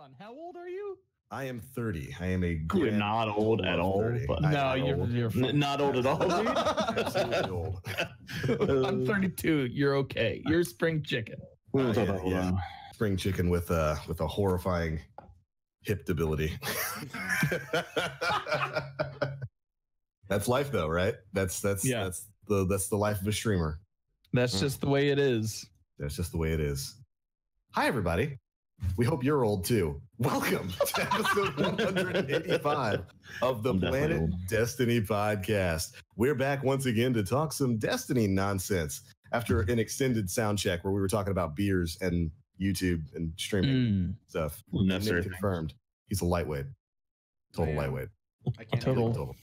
on. How old are you? I am 30. I am a You're not old at all. But no, you're not old at all, dude. Absolutely old. I'm 32. You're okay. You're spring chicken. Yeah. Spring chicken with a horrifying hip debility. That's life, though, right? That's the life of a streamer. That's just the way it is. That's just the way it is. Hi, everybody. We hope you're old too. Welcome to episode 185 of the Planet Destiny podcast. We're back once again to talk some Destiny nonsense after an extended sound check where we were talking about beers and YouTube and streaming stuff. Nick confirmed he's a lightweight. Total lightweight. I can't total.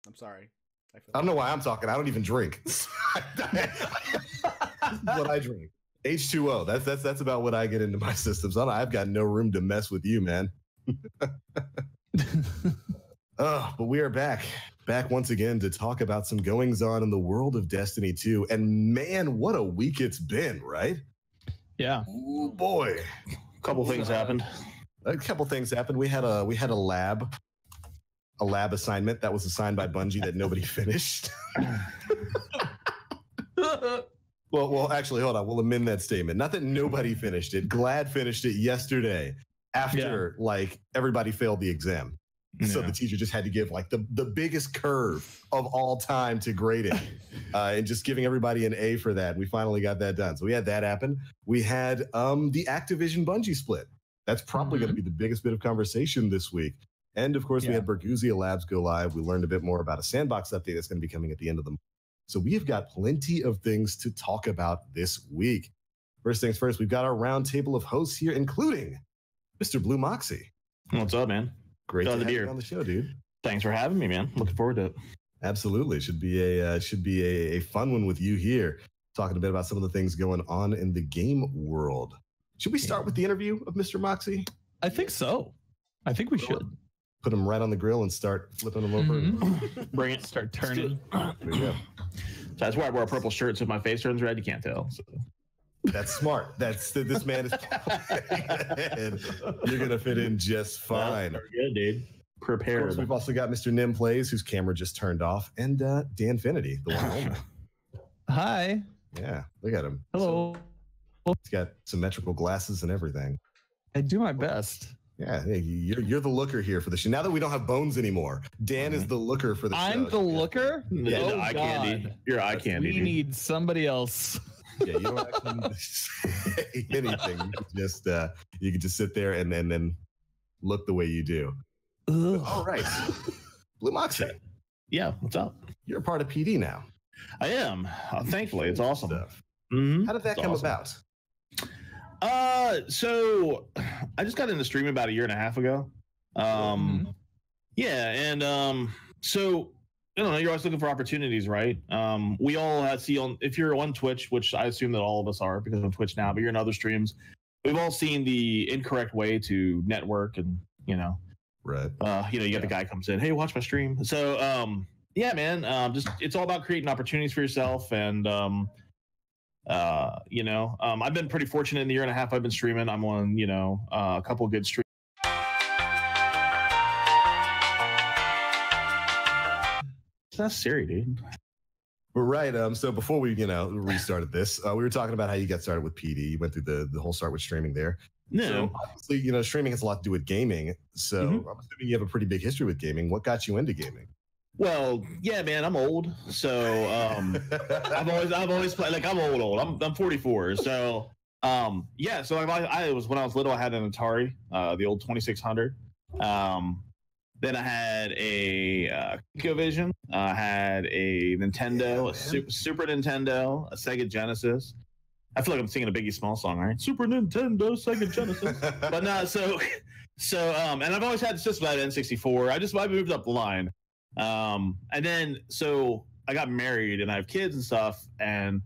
I'm sorry. I don't know why I'm talking. I don't even drink. This is what I drink. H2O. That's about what I get into my systems. I've got no room to mess with you, man. But we are back once again to talk about some goings on in the world of Destiny 2. And man, what a week it's been, right? Yeah. Ooh, boy. A couple things happened. We had a lab assignment that was assigned by Bungie that nobody finished. Well, actually, hold on. We'll amend that statement. Not that nobody finished it. Glad finished it yesterday after everybody failed the exam. Yeah. So the teacher just had to give the biggest curve of all time to grading and just giving everybody an A for that. We finally got that done. So we had that happen. We had the Activision Bungie split. That's probably going to be the biggest bit of conversation this week. And of course, we had Bungie Labs go live. We learned a bit more about a Sandbox update that's going to be coming at the end of the month. So we have got plenty of things to talk about this week. First things first, we've got our round table of hosts here, including Mr. BlueMoxie. What's up, man? Great to have you on the show, dude. Thanks for having me, man. Looking forward to it. Absolutely. Should be a fun one with you here, talking a bit about some of the things going on in the game world. Should we start with the interview of Mr. Moxie? I think so. I think we should. Put him right on the grill and start flipping him over. Bring it. Start turning. There you go. So that's why I wear a purple shirt. So if my face turns red, you can't tell. So. That's smart. This man is. You're gonna fit in just fine. Well, good, dude. Prepared. Of course, we've also got Mr. Nim Plays, whose camera just turned off, and Dan Finity, the one only. Hi. Yeah, look at him. Hello. He's got symmetrical glasses and everything. I do my best. Yeah, you're the looker here for the show. Now that we don't have Bones anymore, Dan is the looker for the show. I'm the looker? Yeah, oh, eye candy. You're eye candy. We need somebody else. Yeah, you don't actually need to say anything. You can just sit there and then look the way you do. All right. BlueMoxie. Yeah, what's up? You're a part of PD now. I am. Thankfully, it's awesome. How did that come about? So I just got into streaming about 1.5 years ago. Yeah, and so I don't know, you're always looking for opportunities, right? We all see if you're on Twitch, which I assume that all of us are because I'm on Twitch now, but you're in other streams. We've all seen the incorrect way to network, and right. You got the guy comes in, hey, watch my stream. So yeah, man, just it's all about creating opportunities for yourself, and I've been pretty fortunate in the 1.5 years I've been streaming. I'm on, a couple of good streams. That's Siri, dude. Right. So before we, restarted this, we were talking about how you got started with PD. You went through the whole start with streaming there. No. So obviously, streaming has a lot to do with gaming. So I'm assuming you have a pretty big history with gaming. What got you into gaming? Well, yeah, man, I'm old. So I've always played, I'm old. I'm 44. So yeah, so I was, when I was little, I had an Atari, the old 2600. Then I had a ColecoVision. I had a Nintendo, a Super Nintendo, a Sega Genesis. I feel like I'm singing a Biggie Small song, right? Super Nintendo, Sega Genesis. But no, so and I've always had the system. I had N64. I moved up the line. And then so I got married and I have kids and stuff, and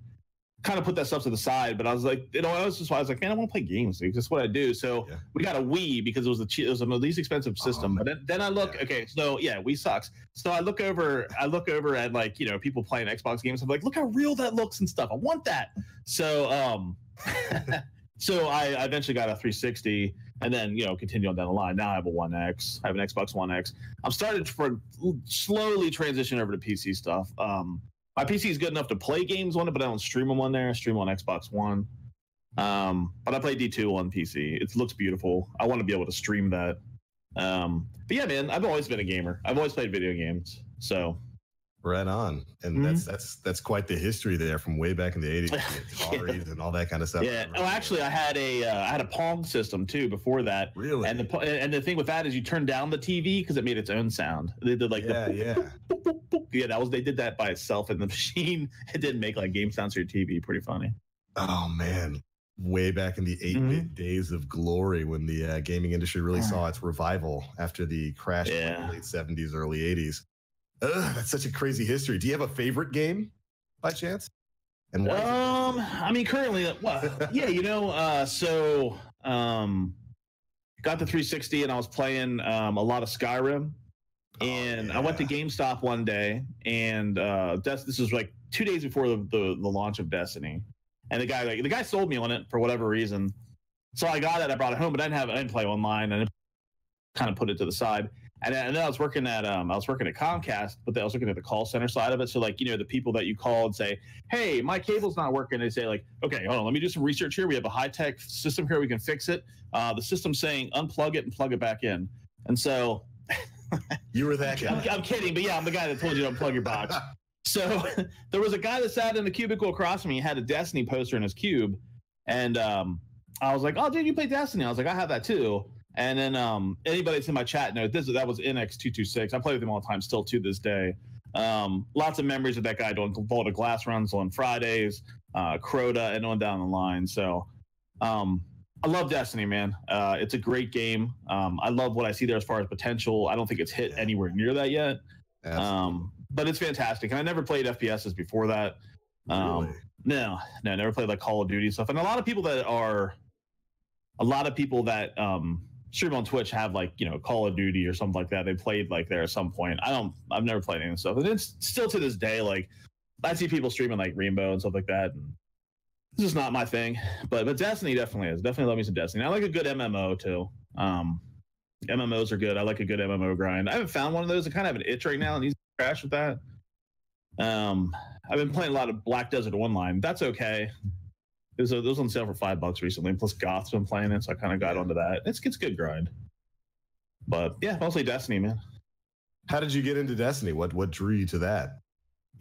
kind of put that stuff to the side. But I was like, man, I was like, man, I want to play games. That's what I do. So we got a Wii because it was the least expensive system. But then I look, okay, so yeah, Wii sucks. So I look over at people playing Xbox games. I'm like, look how real that looks and stuff. I want that. So so I eventually got a 360, and then continue on down the line. Now I have a One X. I have an Xbox One X. I'm starting to slowly transition over to PC stuff. My PC is good enough to play games on it, but I don't stream them on there. I stream on Xbox One. But I play D2 on PC. It looks beautiful. I want to be able to stream that. But yeah, man, I've always been a gamer. I've always played video games. So right on. And that's quite the history there from way back in the 80s. Atari and all that kind of stuff. Yeah. Oh, actually, I had a Pong system too before that. Really? And the thing with that is you turn down the TV because it made its own sound. They did like they did that by itself in the machine. It didn't make like game sounds for your TV. Pretty funny. Oh man. Way back in the 8-bit days of glory when the gaming industry really saw its revival after the crash in the late 70s, early 80s. That's such a crazy history. Do you have a favorite game by chance? And why I mean, currently, got the 360 and I was playing a lot of Skyrim. And I went to GameStop one day, and this was like 2 days before the launch of Destiny. And the guy sold me on it for whatever reason. So I got it, I brought it home, but I didn't play online, and I kind of put it to the side. And then I was working at Comcast, but I was looking at the call center side of it. So the people that you call and say, "Hey, my cable's not working," they say like, "Okay, hold on, let me do some research here. We have a high-tech system here, we can fix it." The system's saying unplug it and plug it back in. And so you were that guy. I'm kidding, but yeah, I'm the guy that told you to unplug your box. So there was a guy that sat in the cubicle across from me. He had a Destiny poster in his cube. And I was like, "Oh, dude, you play Destiny?" I was like, "I have that too." And then anybody that's in my chat knows that was NX226. I play with him all the time, still to this day. Lots of memories of that guy doing Vault of Glass runs on Fridays, Crota, and on down the line. So I love Destiny, man. It's a great game. I love what I see there as far as potential. I don't think it's hit anywhere near that yet. But it's fantastic. And I never played FPSs before that. Really? No, never played like Call of Duty stuff. And a lot of people that stream on Twitch have like, Call of Duty or something like that. They played like there at some point. I've never played any of stuff. And it's still to this day, like I see people streaming like Rainbow and stuff like that. And this is not my thing, but Destiny definitely is. Definitely love me some Destiny. I like a good MMO too. MMOs are good. I like a good MMO grind. I haven't found one of those. I kind of have an itch right now and he's crash with that. I've been playing a lot of Black Desert Online. That's okay. It was on sale for $5 recently. Plus Goth's been playing it, so I kind of got onto that. It's good grind. But yeah, mostly Destiny, man. How did you get into Destiny? What drew you to that?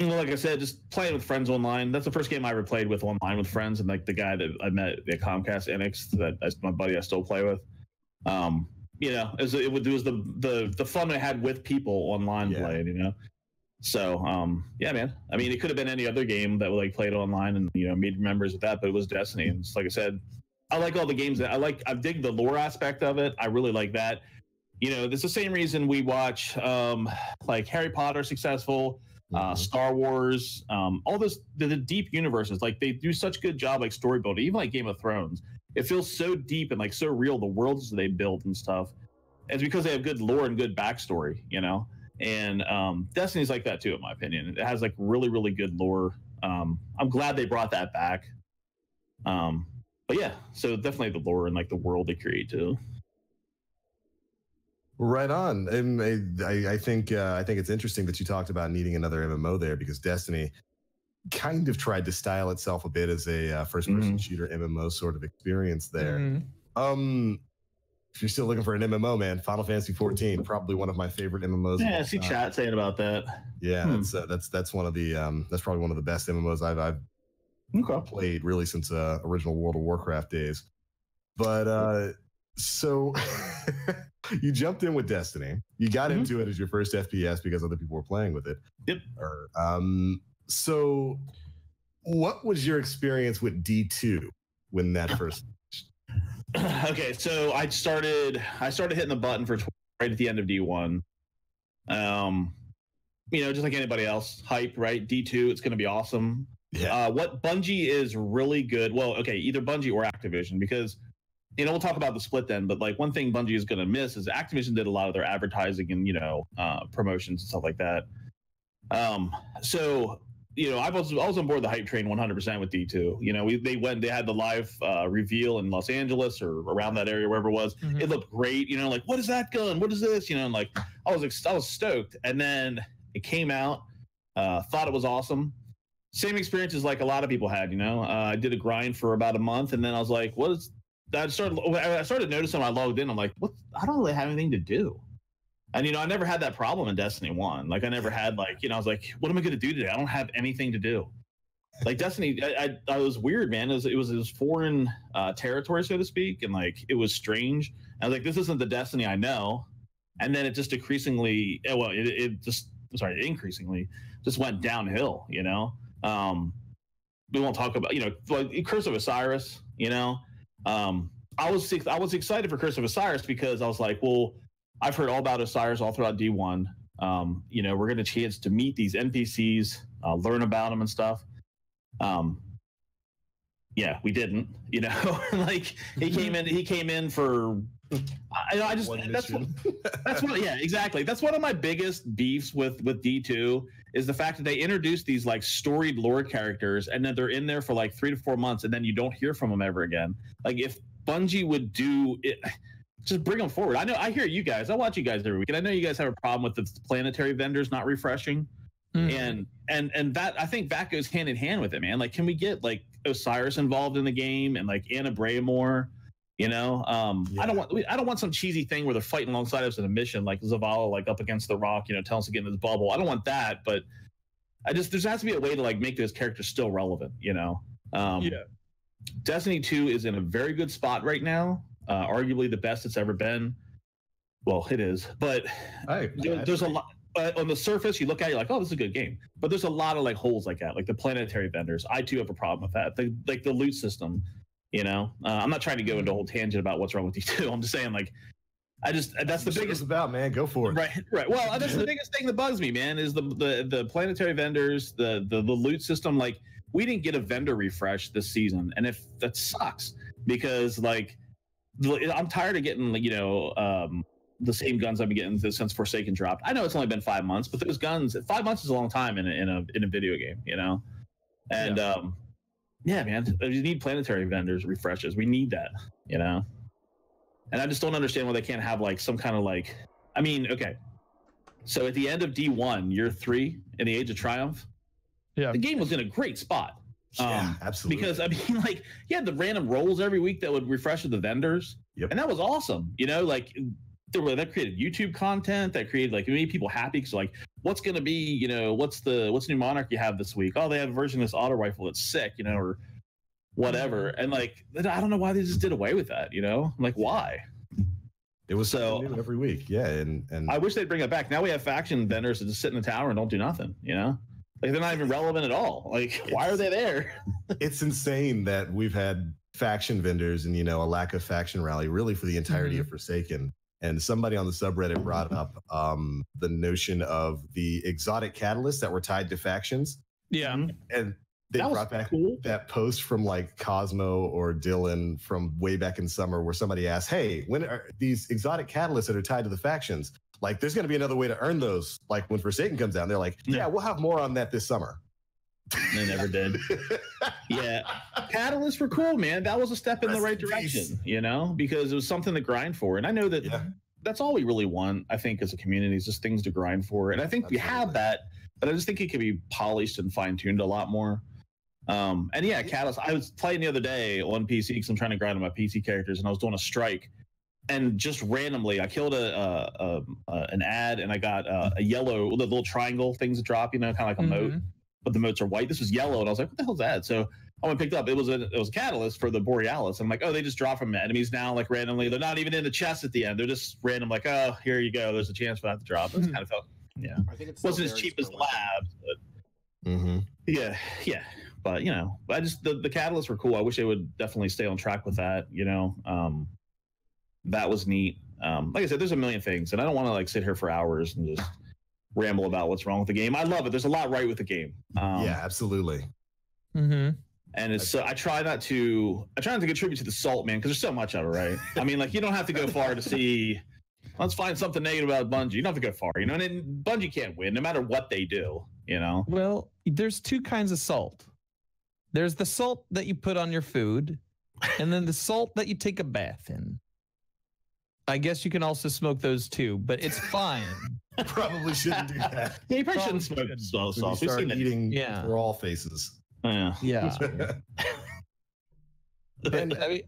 Well, like I said, just playing with friends online. That's the first game I ever played with online with friends, and like the guy that I met at Comcast NX, that's my buddy I still play with. It was the fun I had with people online playing, So yeah, man. I mean, it could have been any other game that we like played online and made members of that, but it was Destiny. And like I said, I like all the games that I dig the lore aspect of it. I really like that. It's the same reason we watch like Harry Potter successful, Star Wars, all this the deep universes. Like they do such good job like story building, even like Game of Thrones. It feels so deep and like so real, the worlds they build and stuff. It's because they have good lore and good backstory, And Destiny's like that too, in my opinion. It has like really, really good lore. I'm glad they brought that back. But yeah, so definitely the lore and like the world they create too. Right on. And I think it's interesting that you talked about needing another MMO there, because Destiny kind of tried to style itself a bit as a first-person shooter MMO sort of experience there. If you're still looking for an MMO, man, Final Fantasy 14, probably one of my favorite MMOs. Yeah, I see chat saying about that. Yeah, that's one of the that's probably one of the best MMOs I've played really since original World of Warcraft days. But so you jumped in with Destiny. You got into it as your first FPS because other people were playing with it. Yep. So what was your experience with D2 when that first? Okay, so I started hitting the button for right at the end of D1. Just like anybody else, hype, right? D2, it's going to be awesome. Yeah. What Bungie is really good. Well, okay, either Bungie or Activision, because we'll talk about the split then. But like one thing Bungie is going to miss is Activision did a lot of their advertising and promotions and stuff like that. So I was on board the hype train 100% with D2. They had the live reveal in Los Angeles or around that area, wherever it was. Mm-hmm. It looked great. Like, what is that gun? What is this? And like, I was stoked. And then it came out. Thought it was awesome. Same experience as like a lot of people had. I did a grind for about a month, and then I was like, what is? I started noticing when I logged in. I'm like, what? I don't really have anything to do. And, I never had that problem in Destiny 1. Like, I never had, like, I was like, what am I going to do today? I don't have anything to do. Like, Destiny, I was weird, man. It was foreign territory, so to speak. And, like, it was strange. I was like, this isn't the Destiny I know. And then it just increasingly just went downhill, We won't talk about, like Curse of Osiris, I was excited for Curse of Osiris because I was like, well, I've heard all about Osiris all throughout D1. We're getting a chance to meet these NPCs, learn about them and stuff. Yeah, we didn't. Like he came in for. That's what. Yeah, exactly. That's one of my biggest beefs with D2 is the fact that they introduced these like storied lore characters and then they're in there for like 3 to 4 months and then you don't hear from them ever again. Like if Bungie would do it. Just bring them forward. I hear you guys. I watch you guys every week, and I know you guys have a problem with the planetary vendors not refreshing, and that I think that goes hand in hand with it, man. Like, can we get like Osiris involved in the game and like Anna Bray more? I don't want some cheesy thing where they're fighting alongside us in a mission like Zavala, like up against the rock, telling us to get in this bubble. I don't want that, but there has to be a way to like make those characters still relevant. Destiny 2 is in a very good spot right now. Arguably the best it's ever been. Well, it is, but there's a lot on the surface. You look at it, you're like, oh, this is a good game, but there's a lot of like holes like that, like the planetary vendors. I too have a problem with that. The loot system. I'm not trying to go into a whole tangent about what's wrong with D2. I'm just saying, like, that's the biggest about, man. Go for it. Right. Well, that's the biggest thing that bugs me, man. Is the planetary vendors, the loot system. Like, we didn't get a vendor refresh this season, and if that sucks because like. I'm tired of getting, the same guns I've been getting since Forsaken dropped. I know it's only been 5 months, but those guns, 5 months is a long time in a video game, And yeah, man, you need planetary vendors refreshes. We need that, And I just don't understand why they can't have like some kind of like. I mean, okay, so at the end of D1, year 3 in the Age of Triumph, the game was in a great spot. Yeah, absolutely. Because I mean, like, you had the random rolls every week that would refresh the vendors, and that was awesome. Like that created YouTube content that created like it made people happy because like, what's gonna be, what's new Monarch you have this week? Oh, they have a version of this auto rifle that's sick, or whatever. And like, I don't know why they just did away with that. I'm like, why? It was so new every week, yeah. And I wish they'd bring it back. Now we have faction vendors that just sit in the tower and don't do nothing. Like they're not even relevant at all. Like, why are they there? It's insane that we've had faction vendors and, a lack of faction rally really for the entirety of Forsaken. And somebody on the subreddit brought up the notion of the exotic catalysts that were tied to factions. Yeah. And they brought back that post from like Cosmo or Dylan from way back in summer where somebody asked, hey, when are these exotic catalysts that are tied to the factions? Like, there's going to be another way to earn those. Like when Forsaken comes out, they're like, yeah, we'll have more on that this summer. They never did. Yeah. Catalysts were cool, man. That was a step in the right direction, because it was something to grind for. And I know that that's all we really want, I think, as a community is just things to grind for. And I think we have that, but I just think it could be polished and fine-tuned a lot more. And yeah, Catalyst. I was playing the other day on PC because I'm trying to grind on my PC characters, and I was doing a strike. And just randomly, I killed an ad, and I got a yellow, the little triangle things that drop, kind of like a moat, but the moats are white. This was yellow, and I was like, "What the hell's that?" So I went and picked up. It was a catalyst for the Borealis. I'm like, "Oh, they just drop from enemies now, like randomly. They're not even in the chest at the end. They're just random, like, oh, here you go. There's a chance for that to drop." It kind of felt, I think it wasn't as cheap as the labs, but yeah. But I just the catalysts were cool. I wish they would definitely stay on track with that. That was neat. Like I said, there's a million things, and I don't want to like sit here for hours and just ramble about what's wrong with the game. I love it. There's a lot right with the game. Yeah, absolutely. And it's I try not to contribute to the salt, man, because there's so much of it, right? I mean, like, you don't have to go far to see. Let's find something negative about Bungie. You don't have to go far, and Bungie can't win no matter what they do. you know? Well, there's two kinds of salt. There's the salt that you put on your food, and then the salt that you take a bath in. I guess you can also smoke those too, but it's fine. Probably shouldn't do that. Yeah, you probably shouldn't smoke When salt. you start eating Yeah. for all faces. Yeah. Yeah. And I mean,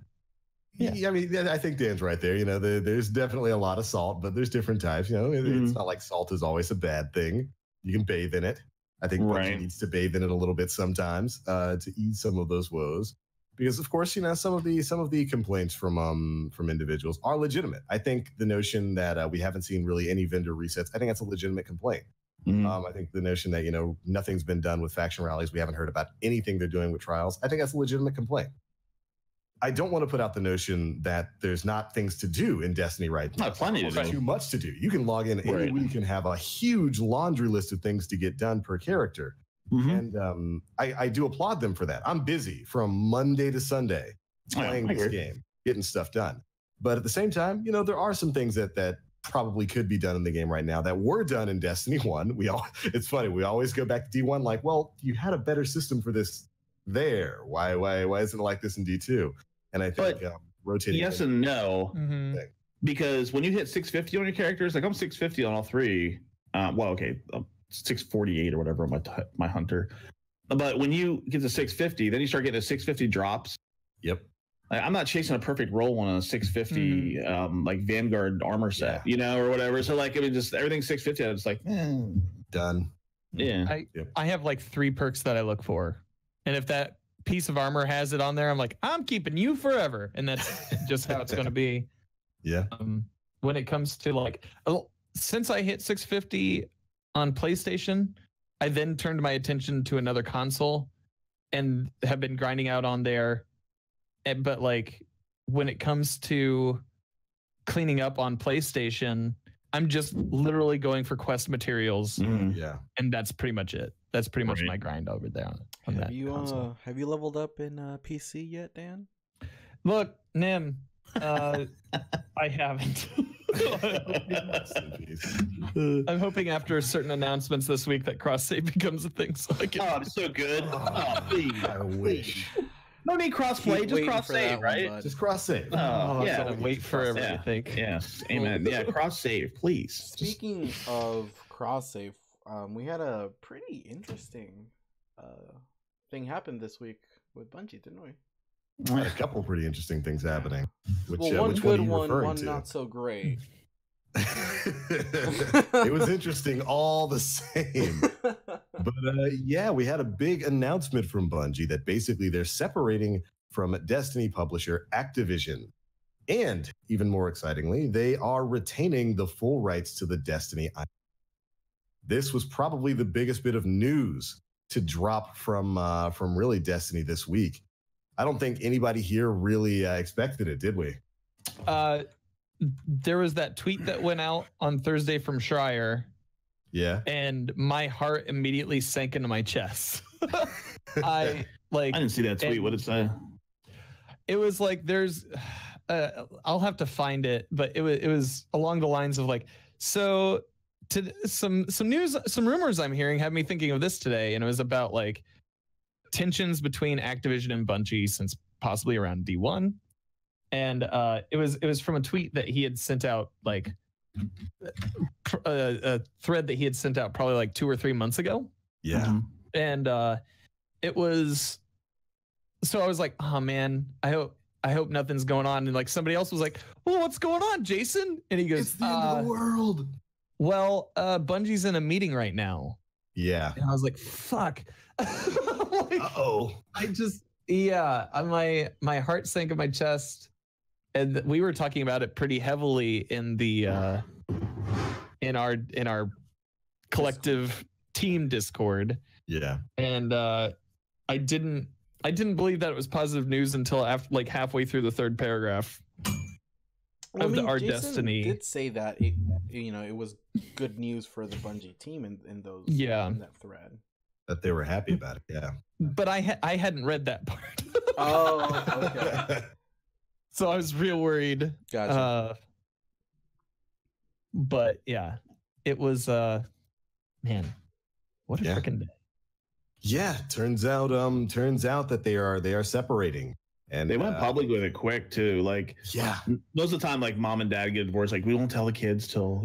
Yeah, I mean, I think Dan's right there. You know, there's definitely a lot of salt, but there's different types. You know, it's not like salt is always a bad thing. You can bathe in it. I think Bungie needs to bathe in it a little bit sometimes to ease some of those woes, because of course, you know, some of the complaints from individuals are legitimate. I think the notion that we haven't seen really any vendor resets, I think that's a legitimate complaint. I think the notion that, you know, nothing's been done with faction rallies, we haven't heard about anything they're doing with trials, I think that's a legitimate complaint. I don't want to put out the notion that there's not things to do in Destiny right now. Plenty to do. Too much to do. You can log in any week and have a huge laundry list of things to get done per character. And I do applaud them for that. I'm busy from Monday to Sunday playing this game, getting stuff done. But at the same time, you know, there are some things that probably could be done in the game right now that were done in Destiny 1. It's funny, we always go back to D1 like, well, you had a better system for this there. Why isn't it like this in D2? And I think rotating. Yes and no, because when you hit 650 on your characters, like I'm 650 on all three. 648 or whatever on my hunter. But when you get to 650, then you start getting to 650 drops. Yep. Like, I'm not chasing a perfect roll on a 650 like Vanguard armor set, you know, or whatever. So like, I mean, just everything 650. I was like, done. Yeah. I have like 3 perks that I look for, and if that piece of armor has it on there, I'm like, I'm keeping you forever, and that's just how it's going to be. Yeah. When it comes to like, since I hit 650 on PlayStation, I then turned my attention to another console and have been grinding out on there. But like, when it comes to cleaning up on PlayStation, I'm just literally going for quest materials. Yeah. And that's pretty much it. That's pretty much my grind over there on that console. Have you leveled up in PC yet, Dan? Look, Nim, I haven't. I'm hoping after certain announcements this week that cross save becomes a thing. So I can. Oh, it's so good. Oh, please. I wish. No need cross-play, just cross-save, right? Just cross-save. Oh, yeah. Wait forever, I think. Yes, amen. Yeah, cross-save, please. Speaking of cross-save, we had a pretty interesting thing happen this week with Bungie, didn't we? We had a couple pretty interesting things happening. One good one, one not so great. It was interesting all the same. But yeah, we had a big announcement from Bungie that basically they're separating from Destiny publisher Activision. And even more excitingly, they are retaining the full rights to the Destiny IP. This was probably the biggest bit of news to drop from really Destiny this week. I don't think anybody here really expected it, did we? There was that tweet that went out on Thursday from Schreier. Yeah. And my heart immediately sank into my chest. I didn't see that tweet. What did it say? It was like there's I'll have to find it, but it was along the lines of like, so to some news, some rumors I'm hearing have me thinking of this today, and it was about like tensions between Activision and Bungie since possibly around D1. And it was from a tweet that he had sent out, like a thread that he had sent out probably like 2 or 3 months ago. Yeah. And it was, so I was like, oh man, I hope nothing's going on. And like somebody else was like, well, what's going on, Jason? And he goes, it's the end of the world. Well, Bungie's in a meeting right now. Yeah. And I was like, fuck. Like, uh-oh. My heart sank in my chest. And we were talking about it pretty heavily in the in our collective team Discord. Yeah. And I didn't believe that it was positive news until after, like halfway through the third paragraph of our Jason Destiny. Did say that it was good news for the Bungie team in those in that thread. That they were happy about it. Yeah. But I hadn't read that part. Oh, okay. So I was real worried. Gotcha. But yeah, it was man. What a freaking day. Yeah, turns out that they are separating. And they went public with it quick too. Like, most of the time, like mom and dad get divorced. Like, we won't tell the kids till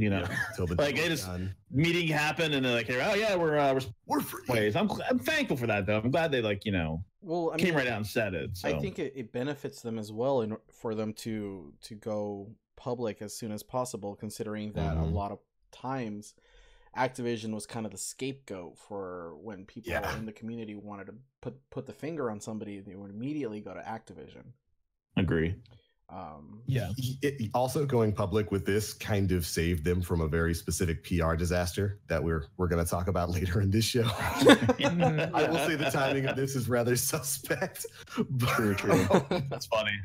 till the like they just meeting happened and they're like, oh yeah, we're free. I'm thankful for that though. I'm glad they came right out and said it. So. I think it benefits them as well, for them to go public as soon as possible, considering that a lot of times Activision was kind of the scapegoat for when people in the community wanted to put the finger on somebody, they would immediately go to Activision. Agree. Also going public with this kind of saved them from a very specific PR disaster that we're going to talk about later in this show. I will say the timing of this is rather suspect. True. That's funny.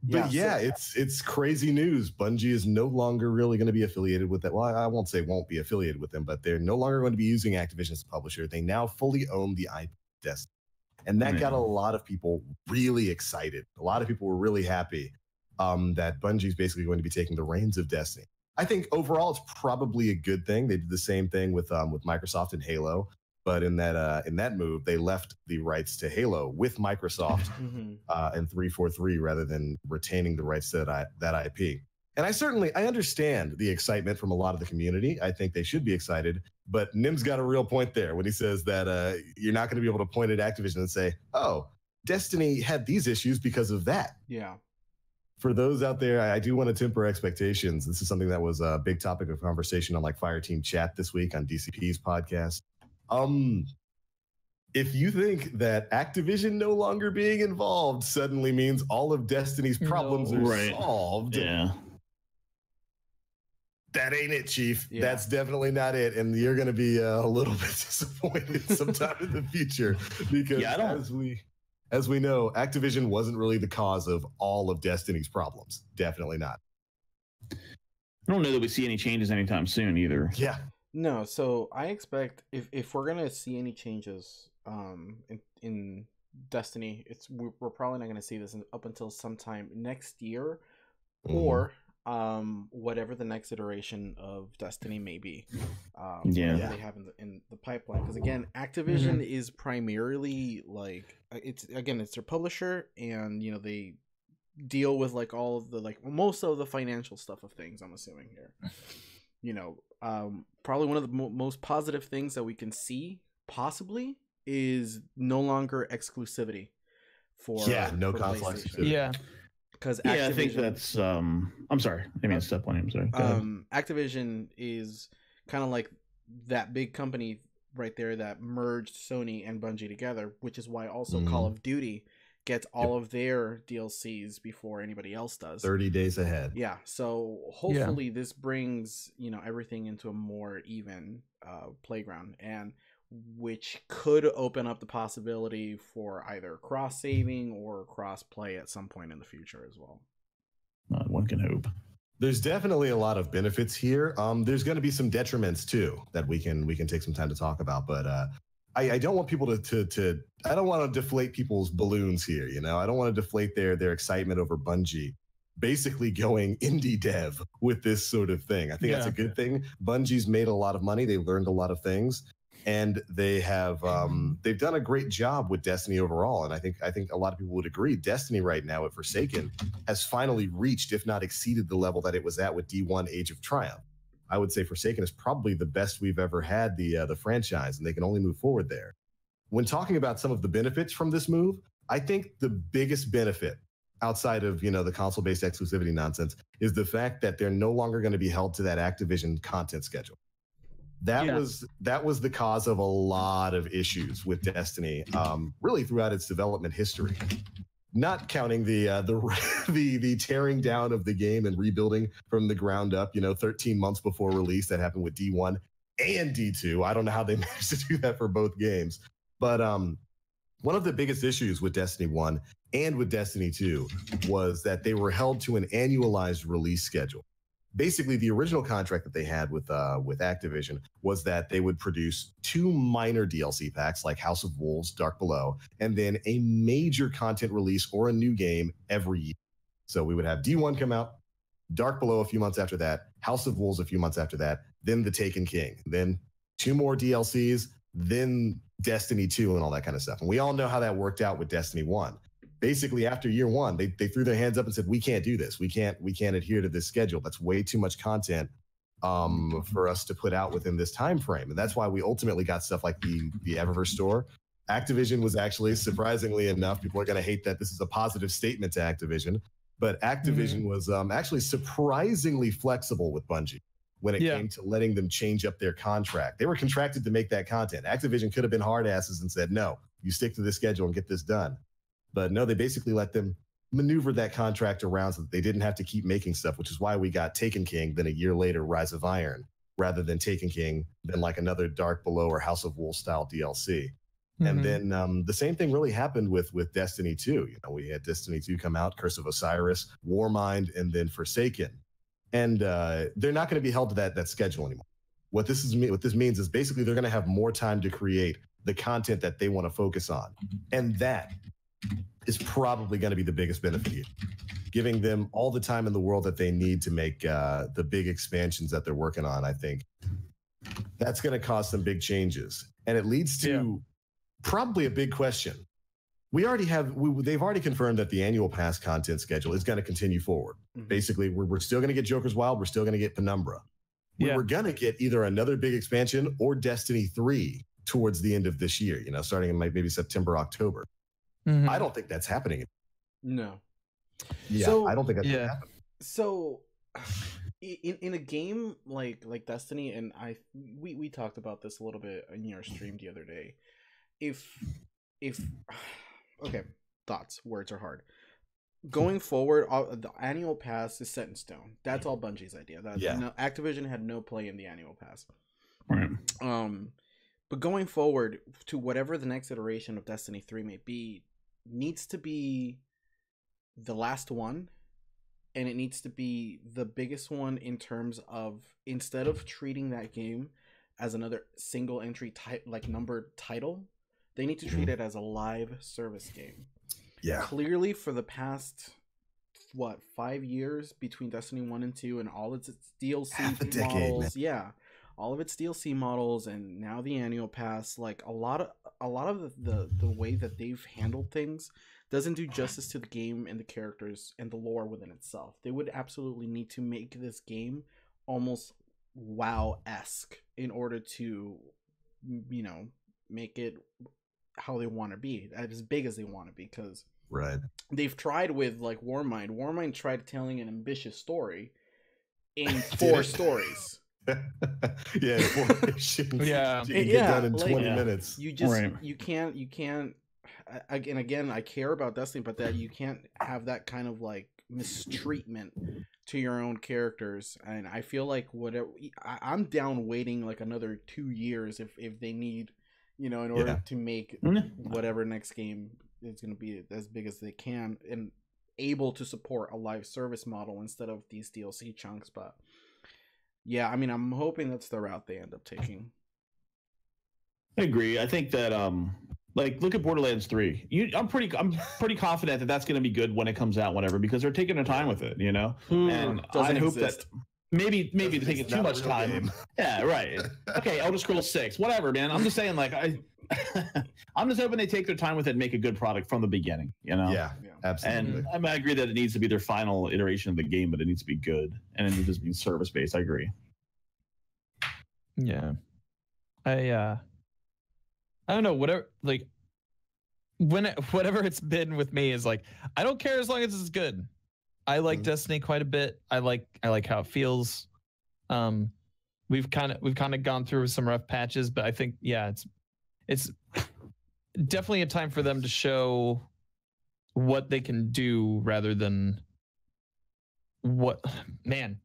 But it's crazy news. Bungie is no longer really going to be affiliated with that. Well, I won't say won't be affiliated with them, but they're no longer going to be using Activision as a publisher. They now fully own the IP Destiny. And that got a lot of people really excited. A lot of people were really happy that Bungie is basically going to be taking the reins of Destiny. I think overall it's probably a good thing. They did the same thing with Microsoft and Halo. But in that move, they left the rights to Halo with Microsoft and 343 rather than retaining the rights to that IP. And I understand the excitement from a lot of the community. I think they should be excited. But Nim's got a real point there when he says that you're not going to be able to point at Activision and say, oh, Destiny had these issues because of that. Yeah. For those out there, I do want to temper expectations. This is something that was a big topic of conversation on Fireteam Chat this week on DCP's podcast. If you think that Activision no longer being involved suddenly means all of Destiny's problems are solved, that ain't it, Chief. Yeah. That's definitely not it, and you're going to be a little bit disappointed sometime in the future because as we know, Activision wasn't really the cause of all of Destiny's problems. Definitely not. I don't know that we see any changes anytime soon either. Yeah. No, so I expect if we're gonna see any changes in Destiny, we're probably not gonna see this up until sometime next year, or whatever the next iteration of Destiny may be. They have in the pipeline. Because again, Activision is primarily it's their publisher, and they deal with all of the most of the financial stuff of things. I'm assuming here. Probably one of the most positive things that we can see possibly is no longer exclusivity for no conflict exclusivity. Because I think that's I'm sorry, I mean step one. I'm sorry. Activision is kind of like that big company right there that merged Sony and Bungie together, which is why also Call of Duty gets all of their DLCs before anybody else does. 30 days ahead. Yeah. So hopefully this brings, everything into a more even playground, and which could open up the possibility for either cross saving or cross play at some point in the future as well. One can hope. There's definitely a lot of benefits here. There's going to be some detriments too that we can take some time to talk about, but I don't want people to I don't want to deflate people's balloons here. I don't want to deflate their excitement over Bungie basically going indie dev with this sort of thing. I think that's a good thing. Bungie's made a lot of money. They learned a lot of things, and they have they've done a great job with Destiny overall. And I think a lot of people would agree Destiny right now at Forsaken has finally reached, if not exceeded, the level that it was at with D1 Age of Triumph. I would say Forsaken is probably the best we've ever had the franchise, and they can only move forward there. When talking about some of the benefits from this move, I think the biggest benefit outside of the console-based exclusivity nonsense is the fact that they're no longer going to be held to that Activision content schedule. That was the cause of a lot of issues with Destiny, really throughout its development history. Not counting the tearing down of the game and rebuilding from the ground up, 13 months before release. That happened with D1 and D2. I don't know how they managed to do that for both games. But one of the biggest issues with Destiny 1 and with Destiny 2 was that they were held to an annualized release schedule. Basically, the original contract that they had with Activision was that they would produce 2 minor DLC packs like House of Wolves, Dark Below, and then a major content release or a new game every year. So we would have D1 come out, Dark Below a few months after that, House of Wolves a few months after that, then The Taken King, then 2 more DLCs, then Destiny 2 and all that kind of stuff. And we all know how that worked out with Destiny 1. Basically, after year one, they threw their hands up and said, we can't do this. We can't adhere to this schedule. That's way too much content for us to put out within this time frame. And that's why we ultimately got stuff like the Eververse store. Activision was actually, surprisingly enough, people are going to hate that this is a positive statement to Activision, but Activision was actually surprisingly flexible with Bungie when it came to letting them change up their contract. They were contracted to make that content. Activision could have been hard asses and said, no, you stick to this schedule and get this done. But no, they basically let them maneuver that contract around so that they didn't have to keep making stuff, which is why we got Taken King, then a year later, Rise of Iron, rather than Taken King, then like another Dark Below or House of Wolves style DLC. And then the same thing really happened with Destiny 2. You know, we had Destiny 2 come out, Curse of Osiris, Warmind, and then Forsaken. And they're not going to be held to that schedule anymore. What this means is basically they're going to have more time to create the content that they want to focus on. And that is probably going to be the biggest benefit here, giving them all the time in the world that they need to make the big expansions that they're working on. I think that's going to cause some big changes. And it leads to probably a big question. They've already confirmed that the annual pass content schedule is going to continue forward. Basically, we're still going to get Joker's Wild. We're still going to get Penumbra. We're going to get either another big expansion or Destiny 3 towards the end of this year, you know, starting in maybe September, October. I don't think that's happening. No. Yeah, so, I don't think that's going to happen. So in a game like Destiny, and we talked about this a little bit in your stream the other day. If okay, thoughts, words are hard. Going forward, the annual pass is set in stone. That's all Bungie's idea. Activision had no play in the annual pass. Right. But going forward to whatever the next iteration of Destiny 3 may be, needs to be the last one, and it needs to be the biggest one in terms of, instead of treating that game as another single entry type, like numbered title, they need to treat it as a live service game. Yeah. Clearly, for the past 5 years between Destiny 1 and 2 and all its DLC models, all of its DLC models, and now the annual pass, like a lot of the way that they've handled things doesn't do justice to the game and the characters and the lore within itself. They would absolutely need to make this game almost WoW-esque in order to, you know, make it how they want to be, as big as they want to be, because they've tried with like Warmind tried telling an ambitious story in 4 stories. Get done in 20 minutes. You just you can't again I care about Destiny, but that you can't have that kind of like mistreatment to your own characters. And I feel like I'm down waiting like another 2 years if they need, you know, in order to make whatever next game is going to be as big as they can and able to support a live service model instead of these DLC chunks. But yeah, I mean, I'm hoping that's the route they end up taking. I agree. I think that like, look at Borderlands 3. I'm pretty confident that that's going to be good when it comes out, whatever, because they're taking their time with it, you know. And I hope that maybe they're taking too much time. Game. Yeah, right. Okay, Elder Scrolls 6, whatever, man. I'm just saying, like, I'm just hoping they take their time with it and make a good product from the beginning, you know. Yeah, absolutely. And I agree that it needs to be their final iteration of the game, but it needs to be good, and it needs to be service based. I agree. Yeah, I don't know. Whatever, like, whatever it's been with me is like, I don't care as long as it's good. I like Destiny quite a bit. I like how it feels. We've kind of gone through some rough patches, but I think it's definitely a time for them to show what they can do rather than man.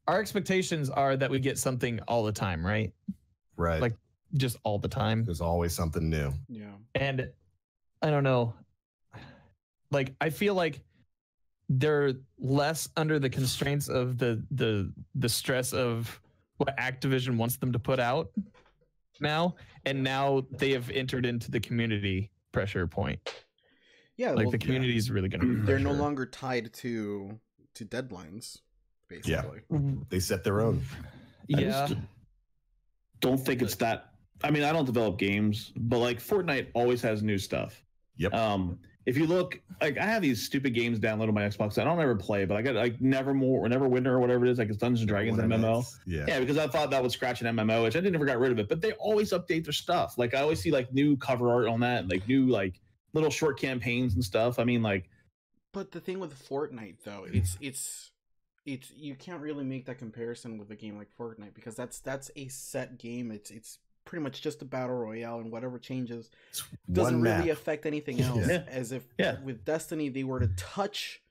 Our expectations are that we get something all the time, right? Right. Like, just all the time. There's always something new. Yeah. And I don't know. Like, I feel like they're less under the constraints of the stress of what Activision wants them to put out now, and now they have entered into the community pressure point. Yeah, like, the community is really going to be they're no longer tied to deadlines, basically. Yeah, they set their own. I just don't think it's that I mean, I don't develop games, but like Fortnite always has new stuff. Yep. If you look, like I have these stupid games downloaded on my Xbox that I don't ever play, but I got like Nevermore or Neverwinter or whatever it is, like it's Dungeons and Dragons MMO. Yeah, because I thought that would scratch an MMO, which I never got rid of it. But they always update their stuff. Like I always see like new cover art on that, and like new like little short campaigns and stuff. I mean, like. But the thing with Fortnite though, it's you can't really make that comparison with a game like Fortnite because that's a set game. It's pretty much just a battle royale, and whatever changes doesn't really affect anything else. Yeah. As if with Destiny they were to touch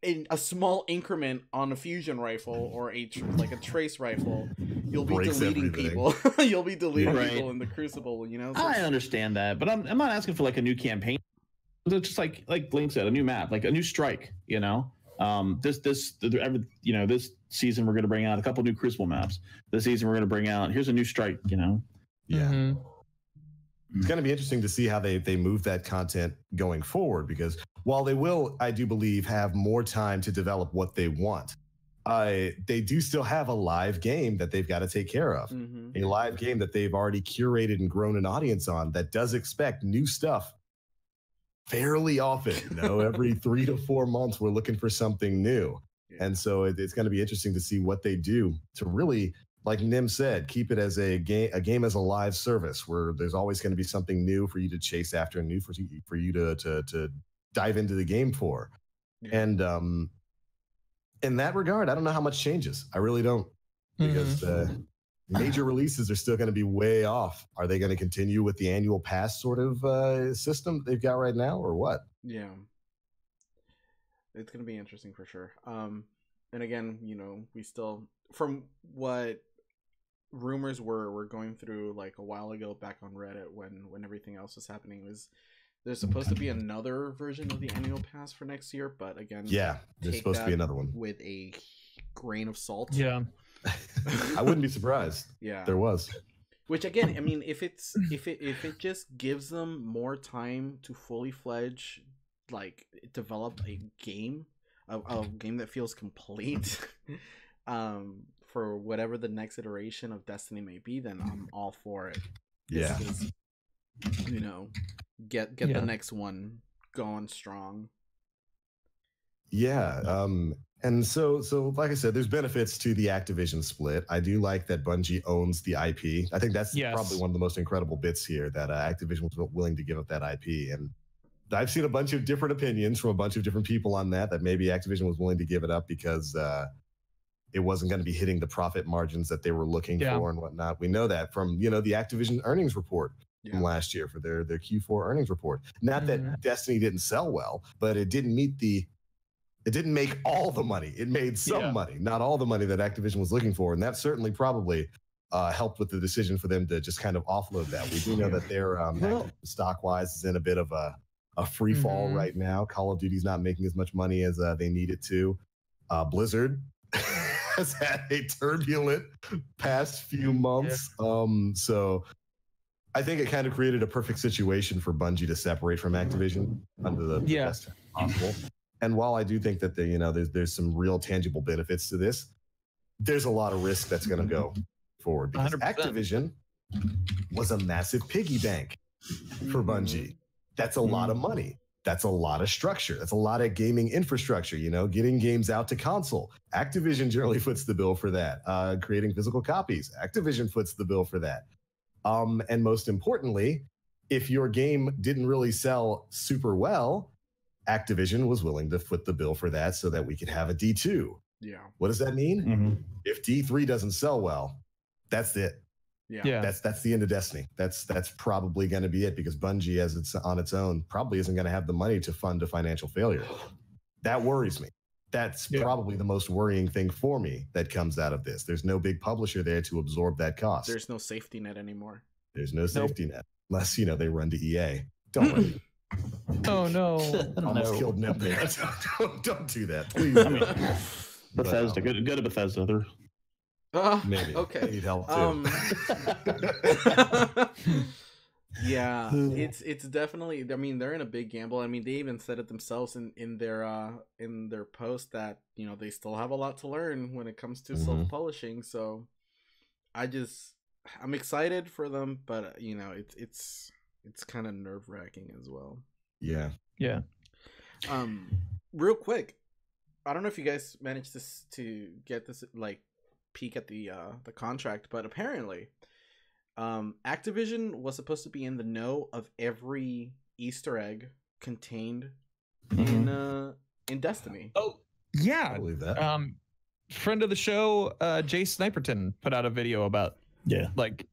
in a small increment on a fusion rifle or a trace rifle, you'll be deleting people. You'll be deleting people in the Crucible. You know, so I understand that, but I'm not asking for like a new campaign. It's just like Blink said, a new map, like a new strike. You know, this season we're going to bring out a couple new Crucible maps. This season we're going to bring out here's a new strike. You know, It's going to be interesting to see how they move that content going forward, because while they will, I do believe, have more time to develop what they want, they do still have a live game that they've got to take care of. A live game that they've already curated and grown an audience on that does expect new stuff fairly often. You know, every 3 to 4 months, we're looking for something new. And so it's going to be interesting to see what they do to really, like Nim said, keep it as a game as a live service where there's always going to be something new for you to chase after and new for you to dive into the game for. And in that regard, I don't know how much changes. I really don't, because major releases are still going to be way off. Are they going to continue with the annual pass sort of system that they've got right now, or what? Yeah, it's going to be interesting for sure. And again, you know, we still, from what rumors were going through like a while ago back on Reddit when everything else was happening, was there's supposed to be another version of the annual pass for next year, but again, there's supposed to be another one with a grain of salt. I wouldn't be surprised. There was. Which again, I mean, if it just gives them more time to fully fledge, like develop a game that feels complete, for whatever the next iteration of Destiny may be, then I'm all for it. Just, you know, get the next one going strong. And so like I said, there's benefits to the Activision split. I do like that Bungie owns the IP. I think that's probably one of the most incredible bits here, that Activision was willing to give up that IP. And I've seen a bunch of different opinions from a bunch of different people on that maybe Activision was willing to give it up because it wasn't going to be hitting the profit margins that they were looking for and whatnot. We know that from, you know, the Activision earnings report from last year for their Q4 earnings report. Not that Destiny didn't sell well, but it didn't make all the money. It made some money, not all the money that Activision was looking for. And that certainly probably helped with the decision for them to just kind of offload that. We do know that their stock-wise is in a bit of a free fall right now. Call of Duty's not making as much money as they need it to. Blizzard has had a turbulent past few months. So I think it kind of created a perfect situation for Bungie to separate from Activision under the best possible. And while I do think that there's some real tangible benefits to this, there's a lot of risk that's going to go forward, because 100%. Activision was a massive piggy bank for Bungie. That's a lot of money. That's a lot of structure. That's a lot of gaming infrastructure, you know, getting games out to console. Activision generally foots the bill for that. Creating physical copies. Activision foots the bill for that. And most importantly, if your game didn't really sell super well, Activision was willing to foot the bill for that so that we could have a D2. What does that mean? If D3 doesn't sell well, that's it. That's the end of Destiny. That's probably going to be it, because Bungie, as it's on its own, probably isn't going to have the money to fund a financial failure. That worries me. That's probably the most worrying thing for me that comes out of this. There's no big publisher there to absorb that cost. There's no safety net anymore. There's no safety net, unless they run to EA. Don't run. Oh no! Almost killed Nip there. Don't do that, please. I mean, Bethesda, go to Bethesda. Maybe. Okay. I need help too. It's definitely. I mean, they're in a big gamble. I mean, they even said it themselves in their post that they still have a lot to learn when it comes to self-publishing. So, I just I'm excited for them, but you know, it's kind of nerve wracking as well. Yeah. Yeah. Real quick, I don't know if you guys managed to get this like peek at the contract, but apparently, Activision was supposed to be in the know of every Easter egg contained in Destiny. Oh yeah, I believe that. Friend of the show, Jay Sniperton put out a video about like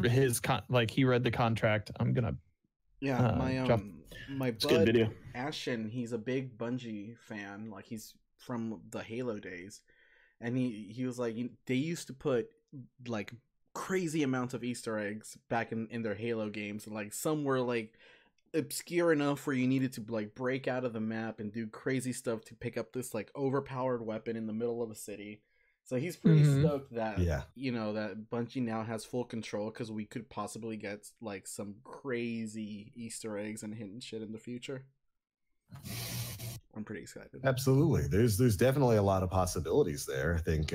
his like he read the contract. I'm gonna my it's a good video. Ashen, he's a big Bungie fan. Like he's from the Halo days, and he was like they used to put like crazy amounts of Easter eggs back in their Halo games, and like some were like obscure enough where you needed to like break out of the map and do crazy stuff to pick up this like overpowered weapon in the middle of a city. So he's pretty stoked that you know that Bungie now has full control, because we could possibly get like some crazy Easter eggs and hidden shit in the future. I'm pretty excited. Absolutely, there's definitely a lot of possibilities there. I think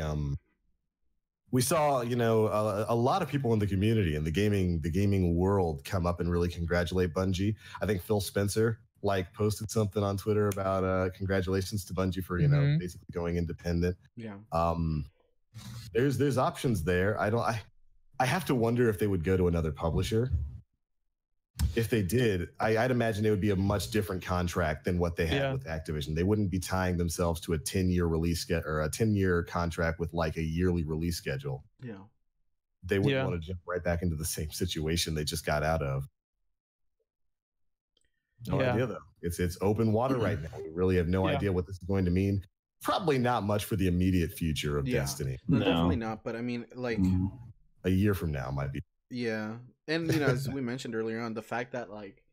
we saw, you know, a lot of people in the community and the gaming world come up and really congratulate Bungie. I think Phil Spencer like posted something on Twitter about congratulations to Bungie for, you know, basically going independent. Yeah. There's options there. I have to wonder if they would go to another publisher. If they did, I'd imagine it would be a much different contract than what they had with Activision. They wouldn't be tying themselves to a 10-year release or a 10-year contract with like a yearly release schedule. Yeah. They wouldn't want to jump right back into the same situation they just got out of. No idea though. It's open water right now. We really have no idea what this is going to mean. Probably not much for the immediate future of Destiny. No, definitely not. But I mean, like a year from now might be. Yeah, and you know, as we mentioned earlier on, the fact that like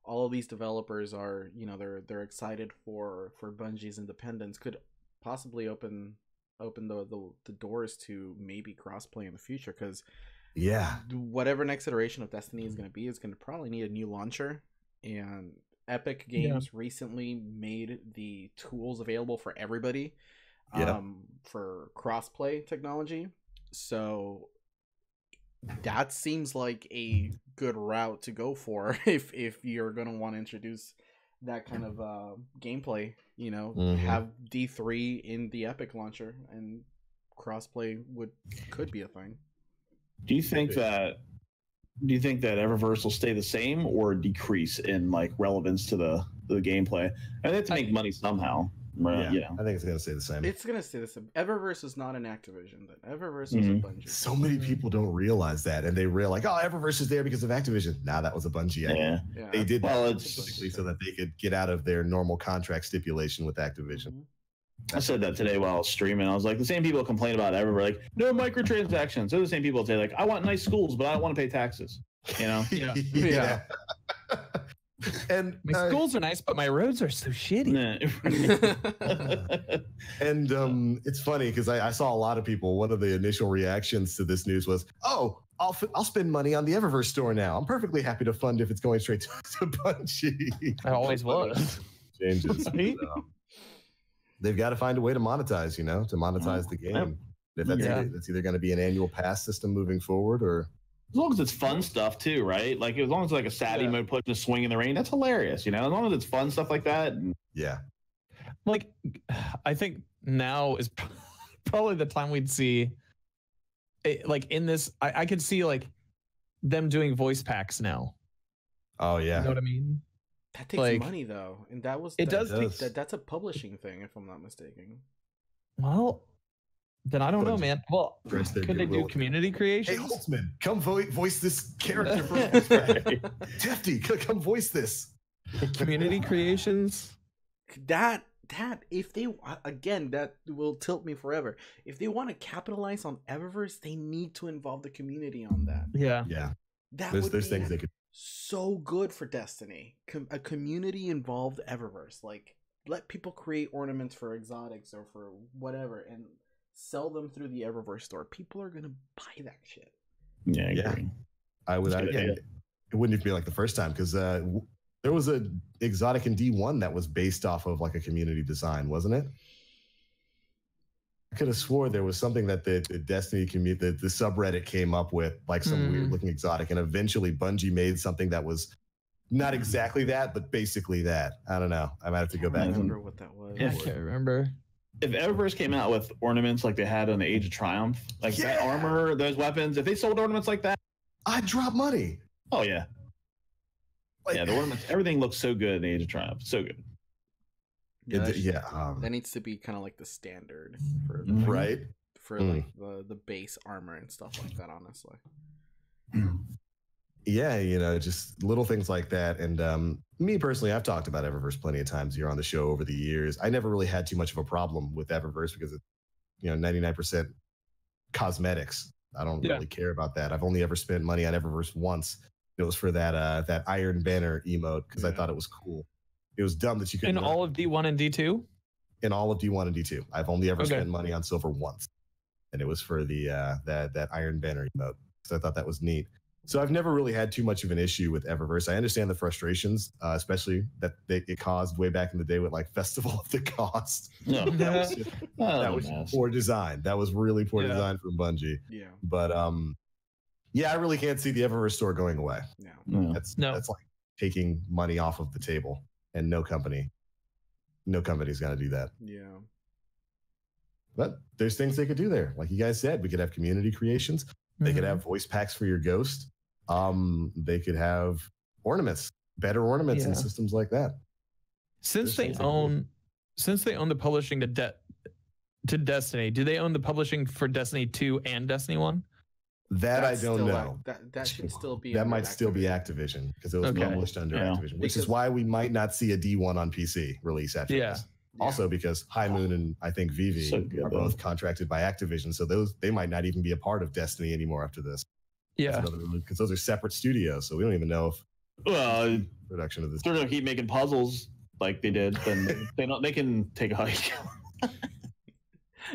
all of these developers are, you know, they're excited for Bungie's independence could possibly open the doors to maybe crossplay in the future. Because whatever next iteration of Destiny is going to probably need a new launcher. And Epic Games recently made the tools available for everybody for crossplay technology. So that seems like a good route to go for if you're going to want to introduce that kind of gameplay, you know, have D3 in the Epic launcher, and crossplay could be a thing. Do you think that Eververse will stay the same or decrease in like relevance to the gameplay? I have to make money somehow. I think it's gonna stay the same. It's gonna stay the same. Eververse is not an Activision. Eververse is a Bungie. So many people don't realize that, and they realize, oh, Eververse is there because of Activision. Nah, that was a Bungie. They did that specifically so that they could get out of their normal contract stipulation with Activision. I said that today while I was streaming. I was like, the same people complain about Eververse, like, no microtransactions. They're the same people that say, like, I want nice schools, but I don't want to pay taxes. You know? And my schools are nice, but my roads are so shitty. And it's funny because I saw a lot of people. One of the initial reactions to this news was, "Oh, I'll spend money on the Eververse store now. I'm perfectly happy to fund if it's going straight to Bungie." I always was. Changes. They've got to find a way to monetize, you know, the game. If that's either going to be an annual pass system moving forward, or as long as it's fun stuff too, right? Like as long as it's like a savvy mode putting a swing in the rain, that's hilarious, you know. As long as it's fun stuff like that. Like I think now is probably the time we'd see it, like in this. I could see like them doing voice packs now. Oh yeah, you know what I mean? That takes money though, and that's a publishing thing, if I'm not mistaken. Well, then I don't know, man. Well, could they do community creation? Hey, Holtzman, come voice this character from Tefty, come voice this. Community creations. That if they that will tilt me forever. If they want to capitalize on Eververse, they need to involve the community on that. Yeah. There's things they could. So good for Destiny. A community involved Eververse. Like, let people create ornaments for exotics or for whatever and sell them through the Eververse store. People are gonna buy that shit. Yeah, I agree. I would. It wouldn't even be like the first time, because there was a exotic in D1 that was based off of like a community design, wasn't it? I could have swore there was something that the Destiny community, the subreddit came up with, like some weird looking exotic, and eventually Bungie made something that was not exactly that, but basically that. I don't know. I might have to go back. I don't remember what that was. I can't remember. If Eververse came out with ornaments like they had on the Age of Triumph, like that armor, those weapons, if they sold ornaments like that, I'd drop money. Oh yeah. Like, yeah, the ornaments, everything looks so good in the Age of Triumph. So good. That needs to be kind of like the standard for right for like the base armor and stuff like that, honestly. Yeah, you know, just little things like that. And me personally, I've talked about Eververse plenty of times here on the show over the years. I never really had too much of a problem with Eververse because it's, 99% cosmetics. I don't really care about that. I've only ever spent money on Eververse once. It was for that Iron Banner emote because I thought it was cool. It was dumb that you could. In all of D1 and D2? In all of D1 and D2. I've only ever spent money on silver once. And it was for the that Iron Banner emote. So I thought that was neat. So I've never really had too much of an issue with Eververse. I understand the frustrations, especially that it caused way back in the day with like Festival of the Cost. No. that was poor design. That was really poor design from Bungie. Yeah. But I really can't see the Eververse store going away. No. That's like taking money off of the table, and no company's gonna do that. Yeah. But there's things they could do there. Like you guys said, we could have community creations. They could have voice packs for your ghost. They could have ornaments, better ornaments and systems like that. Since they own the publishing to Destiny, do they own the publishing for Destiny 2 and Destiny 1? That I don't know. That should still be. That might still be Activision because it was published under Activision, which is why we might not see a D1 on PC release after this. Also because High Moon and I think Vivi are both contracted by Activision, so they might not even be a part of Destiny anymore after this. Yeah, because those are separate studios, so we don't even know if production of this. They're gonna keep making puzzles like they did, then they can take a hike.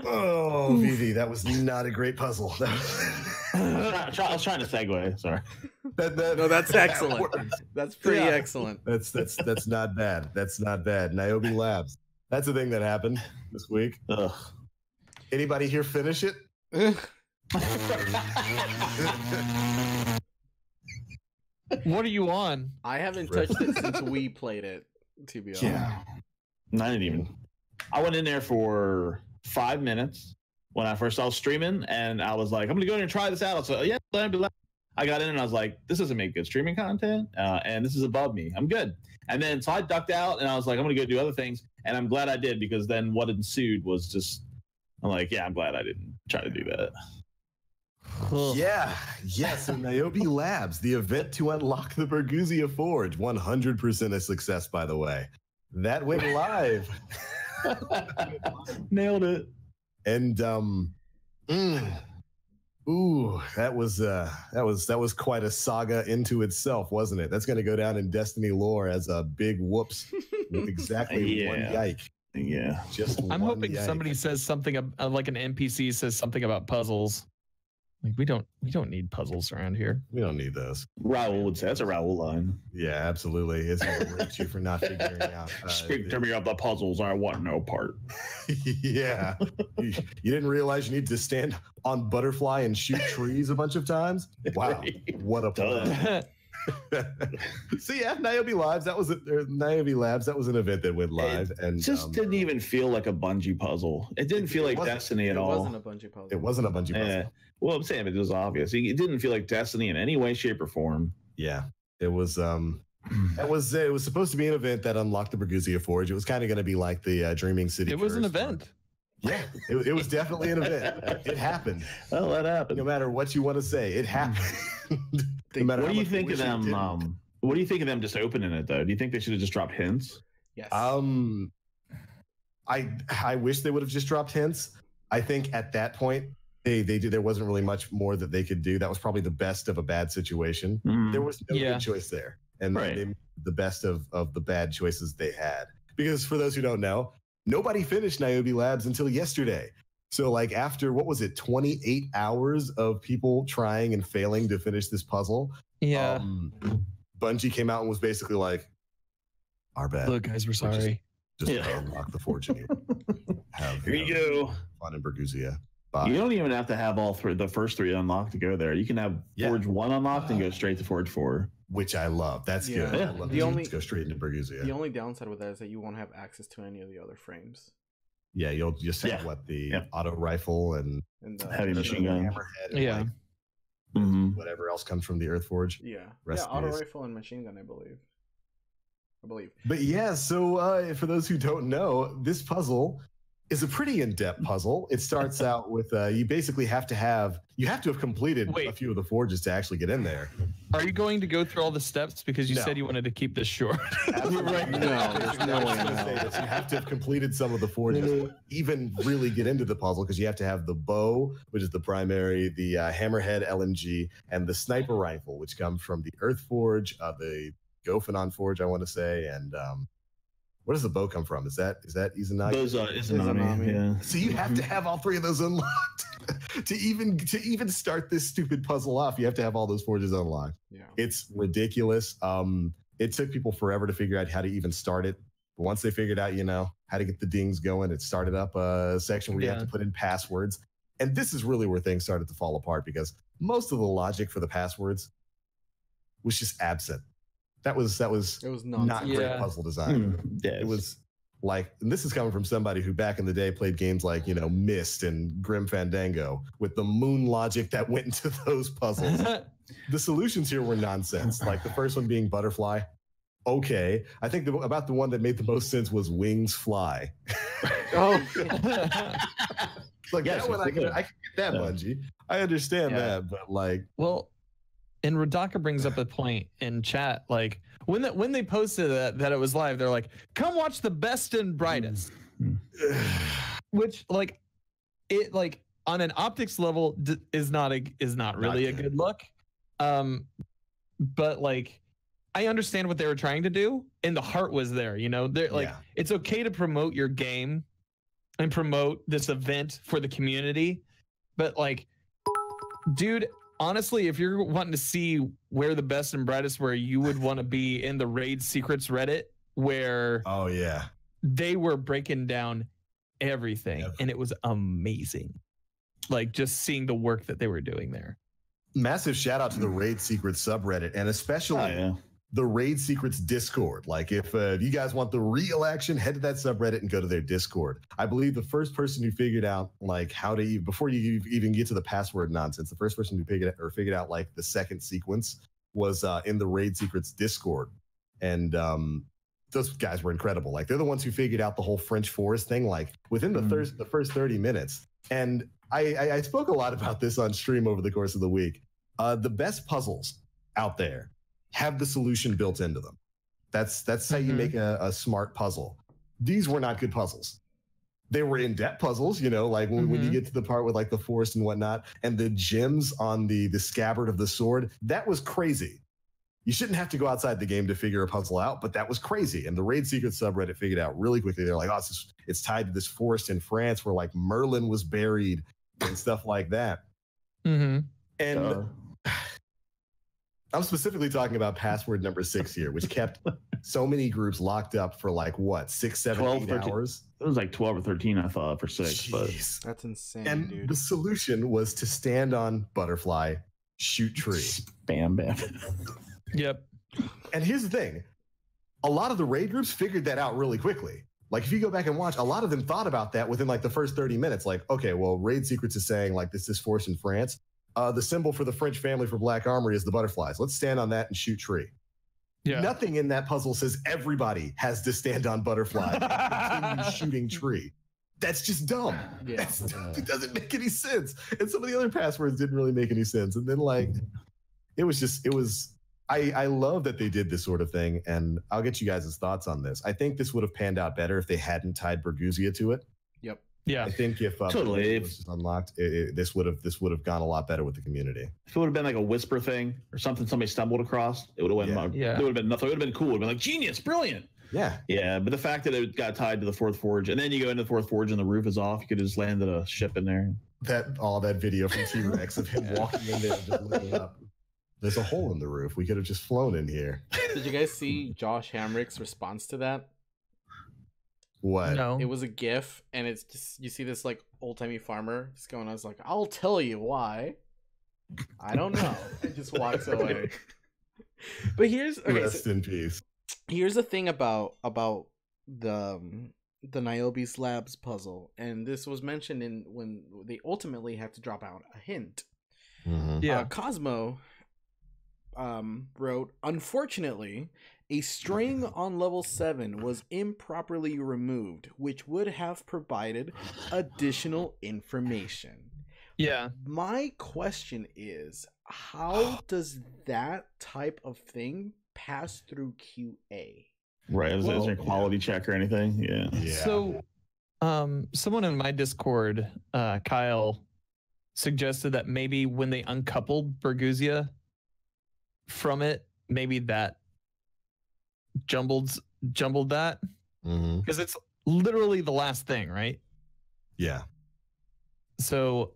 Oh, Vivi, that was not a great puzzle. I was trying to segue. Sorry. No, that's excellent. That's pretty excellent. That's not bad. That's not bad. Niobe Labs. That's the thing that happened this week. Ugh. Anybody here finish it? What are you on? I haven't touched it since we played it, to be honest. Yeah. I didn't even. I went in there for 5 minutes when I first started streaming, and I was like, I'm going to go in and try this out. So, yeah, I got in and I was like, this doesn't make good streaming content, and this is above me. I'm good. And then, so I ducked out, and I was like, I'm going to go do other things. And I'm glad I did, because then what ensued was just, I'm like, yeah, I'm glad I didn't try to do that. Yeah. So Niobe Labs, the event to unlock the Berguzia Forge, 100% a success, by the way. That went live. Nailed it. And that was quite a saga into itself, wasn't it? That's going to go down in Destiny lore as a big whoops with exactly one yike. Yeah. I'm hoping somebody says something like an NPC says something about puzzles. Like we don't need puzzles around here. We don't need those. Raul would say that's a Raul line. Yeah, absolutely. It's going to rate you for not figuring out. Speak to me of the puzzles. I want no part. Yeah. You didn't realize you need to stand on butterfly and shoot trees a bunch of times? Wow. What a plan. So yeah, Niobe Labs. That was Niobe Labs. That was an event that went live, and just didn't even feel like a Bungie puzzle. It didn't feel like Destiny at all. It wasn't a Bungie puzzle. It wasn't a Bungie puzzle. Yeah. Well, I'm saying it was obvious. It didn't feel like Destiny in any way, shape, or form. Yeah, it was. It was supposed to be an event that unlocked the Berguzia Forge. It was kind of going to be like the Dreaming City. It was an event. Yeah, it was definitely an event. It happened. Well, that happened. No matter what you want to say, it happened. What do you think of them? What do you think of them just opening it though? Do you think they should have just dropped hints? Yes. I wish they would have just dropped hints. I think at that point there wasn't really much more that they could do. That was probably the best of a bad situation. There was no good choice there, and they made the best of the bad choices they had. Because for those who don't know, nobody finished Niobe Labs until yesterday. So like after, what was it, 28 hours of people trying and failing to finish this puzzle. Yeah. Bungie came out and was basically like, our bad. Look, guys, we're sorry. Just unlock the forge in here. Here you go. fun in Berguzia. You don't even have to have all three, the first three unlocked to go there. You can have Forge 1 unlocked and go straight to Forge 4. Which I love. That's good. Yeah. I love to go straight into Berguzia. The only downside with that is that you won't have access to any of the other frames. Yeah, you'll just have the auto rifle and the heavy machine gun. Hammerhead and like, whatever else comes from the Earthforge. Yeah. Recipes. Auto rifle and machine gun, I believe. But yeah, so for those who don't know, this puzzle is a pretty in-depth puzzle. It starts out with you basically have to have completed a few of the forges to actually get in there. Are you going to go through all the steps because you said you wanted to keep this short? Right. No, there's no way. You have to have completed some of the forges to even really get into the puzzle, because you have to have the bow, which is the primary, the hammerhead LMG, and the sniper rifle, which comes from the Earth Forge, the Gophanon Forge, I want to say, and where does the bow come from? Is that Izanagi? Those are Izanami, yeah. So you have to have all three of those unlocked to even start this stupid puzzle off. You have to have all those forges unlocked. Yeah, it's ridiculous. It took people forever to figure out how to even start it. But once they figured out, how to get the dings going, it started up a section where you have to put in passwords. And this is really where things started to fall apart, because most of the logic for the passwords was just absent. It was not great puzzle design. It was like, and this is coming from somebody who back in the day played games like, Myst and Grim Fandango with the moon logic that went into those puzzles. The solutions here were nonsense. Like the first one being butterfly. Okay. I think about the one that made the most sense was wings fly. Like that one, I can get that, Bungie. I understand that, but like, well, and Radaka brings up a point in chat, like when they posted that it was live, they're like, "Come watch the best and brightest," which like it like on an optics level is not really a good look. But like I understand what they were trying to do, and the heart was there. They're like, it's okay to promote your game and promote this event for the community, but like, dude. Honestly, if you're wanting to see where the best and brightest were, you would want to be in the Raid Secrets Reddit, where they were breaking down everything, and it was amazing. Like just seeing the work that they were doing there. Massive shout out to the Raid Secrets subreddit, and especially the Raid Secrets Discord. Like if you guys want the real action, head to that subreddit and go to their Discord. I believe the first person who figured out like how to, before you even get to the password nonsense, the first person who figured out like the second sequence was in the Raid Secrets Discord. And those guys were incredible. Like they're the ones who figured out the whole French Forest thing, like within the first 30 minutes. And I spoke a lot about this on stream over the course of the week. The best puzzles out there have the solution built into them. That's how you make a smart puzzle. These were not good puzzles. They were in-depth puzzles, like when you get to the part with like the forest and whatnot, and the gems on the scabbard of the sword, that was crazy. You shouldn't have to go outside the game to figure a puzzle out, but that was crazy. And the Raid Secret subreddit figured out really quickly. They're like, it's tied to this forest in France where like Merlin was buried and stuff like that. And I'm specifically talking about password number 6 here, which kept so many groups locked up for like what, 6, 7, 8 hours? It was like 12 or 13, I thought, for 6. Jeez. But that's insane, and dude. The solution was to stand on butterfly, shoot tree. Bam, bam. Yep. And here's the thing. A lot of the raid groups figured that out really quickly. Like if you go back and watch, a lot of them thought about that within like the first 30 minutes. Like, okay, well, Raid Secrets is saying like this force in France. The symbol for the French family for Black Armory is the butterflies. Let's stand on that and shoot tree. Yeah. Nothing in that puzzle says everybody has to stand on butterfly and continue shooting tree. That's just dumb. Yeah. It doesn't make any sense. And some of the other passwords didn't really make any sense. And then like, I love that they did this sort of thing. And I'll get you guys' thoughts on this. I think this would have panned out better if they hadn't tied Berguzia to it. Yep. Yeah, I think if totally it was unlocked, this would have gone a lot better with the community. If it would have been like a whisper thing or something somebody stumbled across, it would have went. It would have been nothing. It would have been cool. It would have been like genius, brilliant. Yeah, yeah. But the fact that it got tied to the fourth forge, and then you go into the fourth forge and the roof is off, you could have just landed a ship in there. That video from T-Rex of him walking in there and just looking up. There's a hole in the roof. We could have just flown in here. Did you guys see Josh Hamrick's response to that? What? No. It was a GIF, and it's just you see this like old timey farmer just going. I was like, I'll tell you why. I don't know. It just walks away. But here's Rest in peace. Here's the thing about the Niobe Labs puzzle, and this was mentioned in when they ultimately had to drop out a hint. Mm-hmm. Yeah. Cosmo wrote, unfortunately, a string on level 7 was improperly removed, which would have provided additional information. Yeah. My question is, how does that type of thing pass through QA? Right. Is there a quality check or anything? Yeah. So, someone in my Discord, Kyle, suggested that maybe when they uncoupled Berguzia from it, maybe that jumbled that, because it's literally the last thing, right? Yeah. So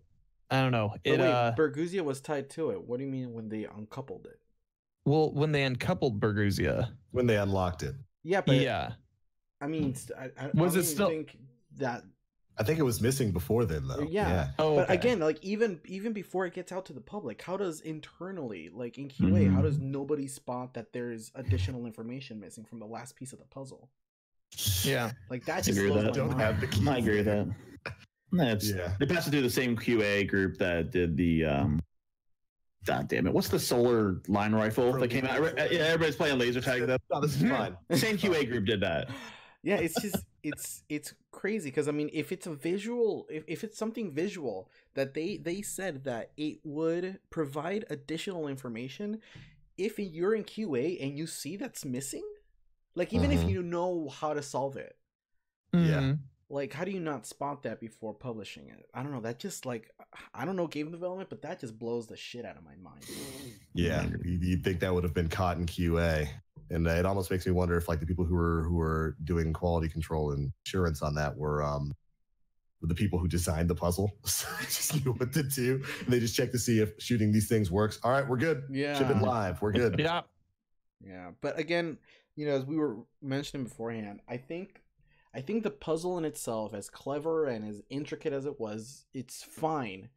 I don't know. But wait, Berguzia was tied to it. What do you mean when they uncoupled it? Well, when they uncoupled Berguzia, When they unlocked it. Yeah, but yeah. I mean, I Was don't it still? think that. I think it was missing before then, though. Yeah. Oh, But okay. again, like even before it gets out to the public, how does internally, like in QA, how does nobody spot that there's additional information missing from the last piece of the puzzle? Yeah. Like that I just agree with blows that. my Don't mind. have the keys. I agree with that. Yeah. They passed it through the same QA group that did the God damn it! What's the solar line rifle that came out? Yeah, everybody's playing laser tag. That No, this is fine. the same QA group did that. Yeah, it's just it's crazy because I mean, if it's a visual, if it's something visual that they said that it would provide additional information, if you're in QA and you see that's missing, like even if you know how to solve it, Yeah. like how do you not spot that before publishing it? I don't know. That just like I don't know game development, but that just blows the shit out of my mind. Yeah. You'd think that would have been caught in QA. And it almost makes me wonder if like the people who were doing quality control and assurance on that were the people who designed the puzzle. So they just knew what to do. And they just checked to see if shooting these things works. All right, we're good. Yeah. Ship it live. We're good. Yeah. Yeah, but again, you know, as we were mentioning beforehand, I think the puzzle in itself, as clever and as intricate as it was, it's fine.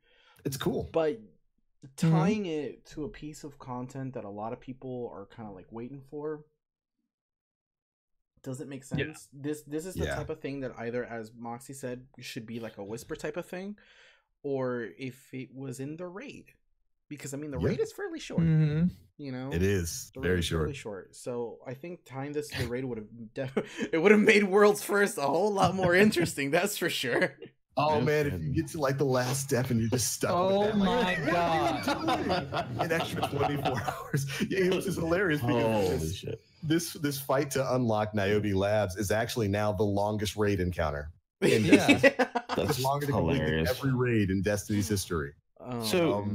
It's cool. But tying it to a piece of content that a lot of people are kind of like waiting for doesn't make sense. Yeah. This is the type of thing that either, as Moxie said, should be like a whisper type of thing, or if it was in the raid, because I mean the raid is fairly short. Mm-hmm. You know, It is the very raid is short. really short. So I think tying this to the raid would have it would have made World's First a whole lot more interesting. That's for sure. Oh Yes, man, if man. you get to like the last step and you're just stuck Oh with that, my like, god. an extra 24 hours. Yeah, it was just hilarious because Holy shit! this fight to unlock Niobe Labs is actually now the longest raid encounter. Yeah. It's longer to complete than hilarious. every raid in Destiny's history. So-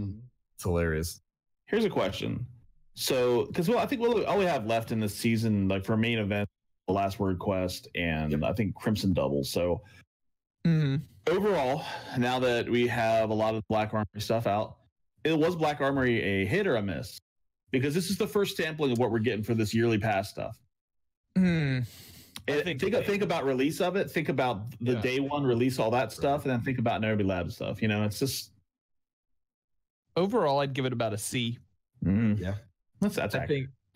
It's hilarious. Here's a question. So, because I think all we have left in this season, like for main event, the Last Word quest, and I think Crimson Double. So overall, now that we have a lot of Black Armory stuff out, was Black Armory a hit or a miss? Because this is the first sampling of what we're getting for this yearly pass stuff. Mm. Think about release of it. Think about the day one release, all that stuff, and then think about Niobe Labs stuff. You know, it's just Overall, I'd give it about a C. Yeah. That's I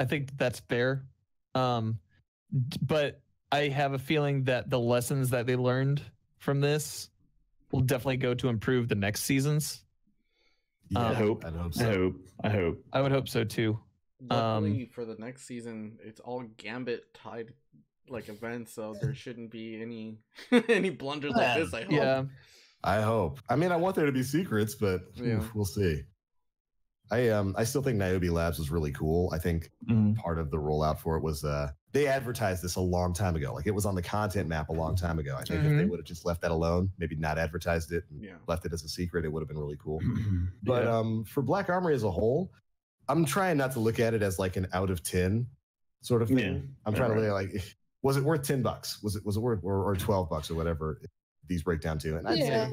think that's fair. But I have a feeling that the lessons that they learned from this will definitely go to improve the next seasons. Yeah, I hope. I'd hope so. I hope. I would hope so too. Luckily for the next season, it's all Gambit tied like events, so there shouldn't be any any blunders like this. I hope. Yeah. I hope. I mean, I want there to be secrets, but we'll see. I still think Niobe Labs was really cool. I think part of the rollout for it was they advertised this a long time ago. Like it was on the content map a long time ago. I think if they would have just left that alone, maybe not advertised it, and left it as a secret, it would have been really cool. But for Black Armory as a whole, I'm trying not to look at it as like an out of 10 sort of thing. Yeah. I'm trying to look at like, was it worth $10? Was it worth or $12 or whatever these break down to? And I'd say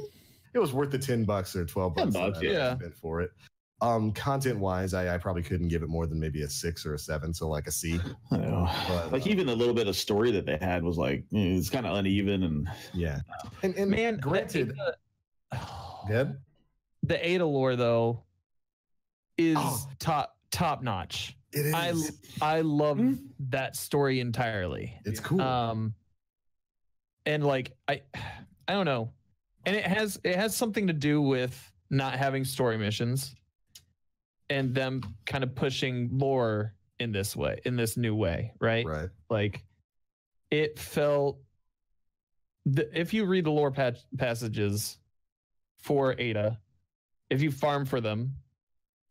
it was worth the $10 or $12 $10, that I yeah. spent for it. Content wise, I probably couldn't give it more than maybe a 6 or a 7, so like a C. I know. But, like even the little bit of story that they had was like it's kind of uneven and yeah. And Man, granted, the Ada lore though is top notch. It is. I love that story entirely. It's cool. And like I don't know, and it has something to do with not having story missions and them kind of pushing lore in this new way, right? Right. Like it felt if you read the lore passages for Ada, if you farm for them,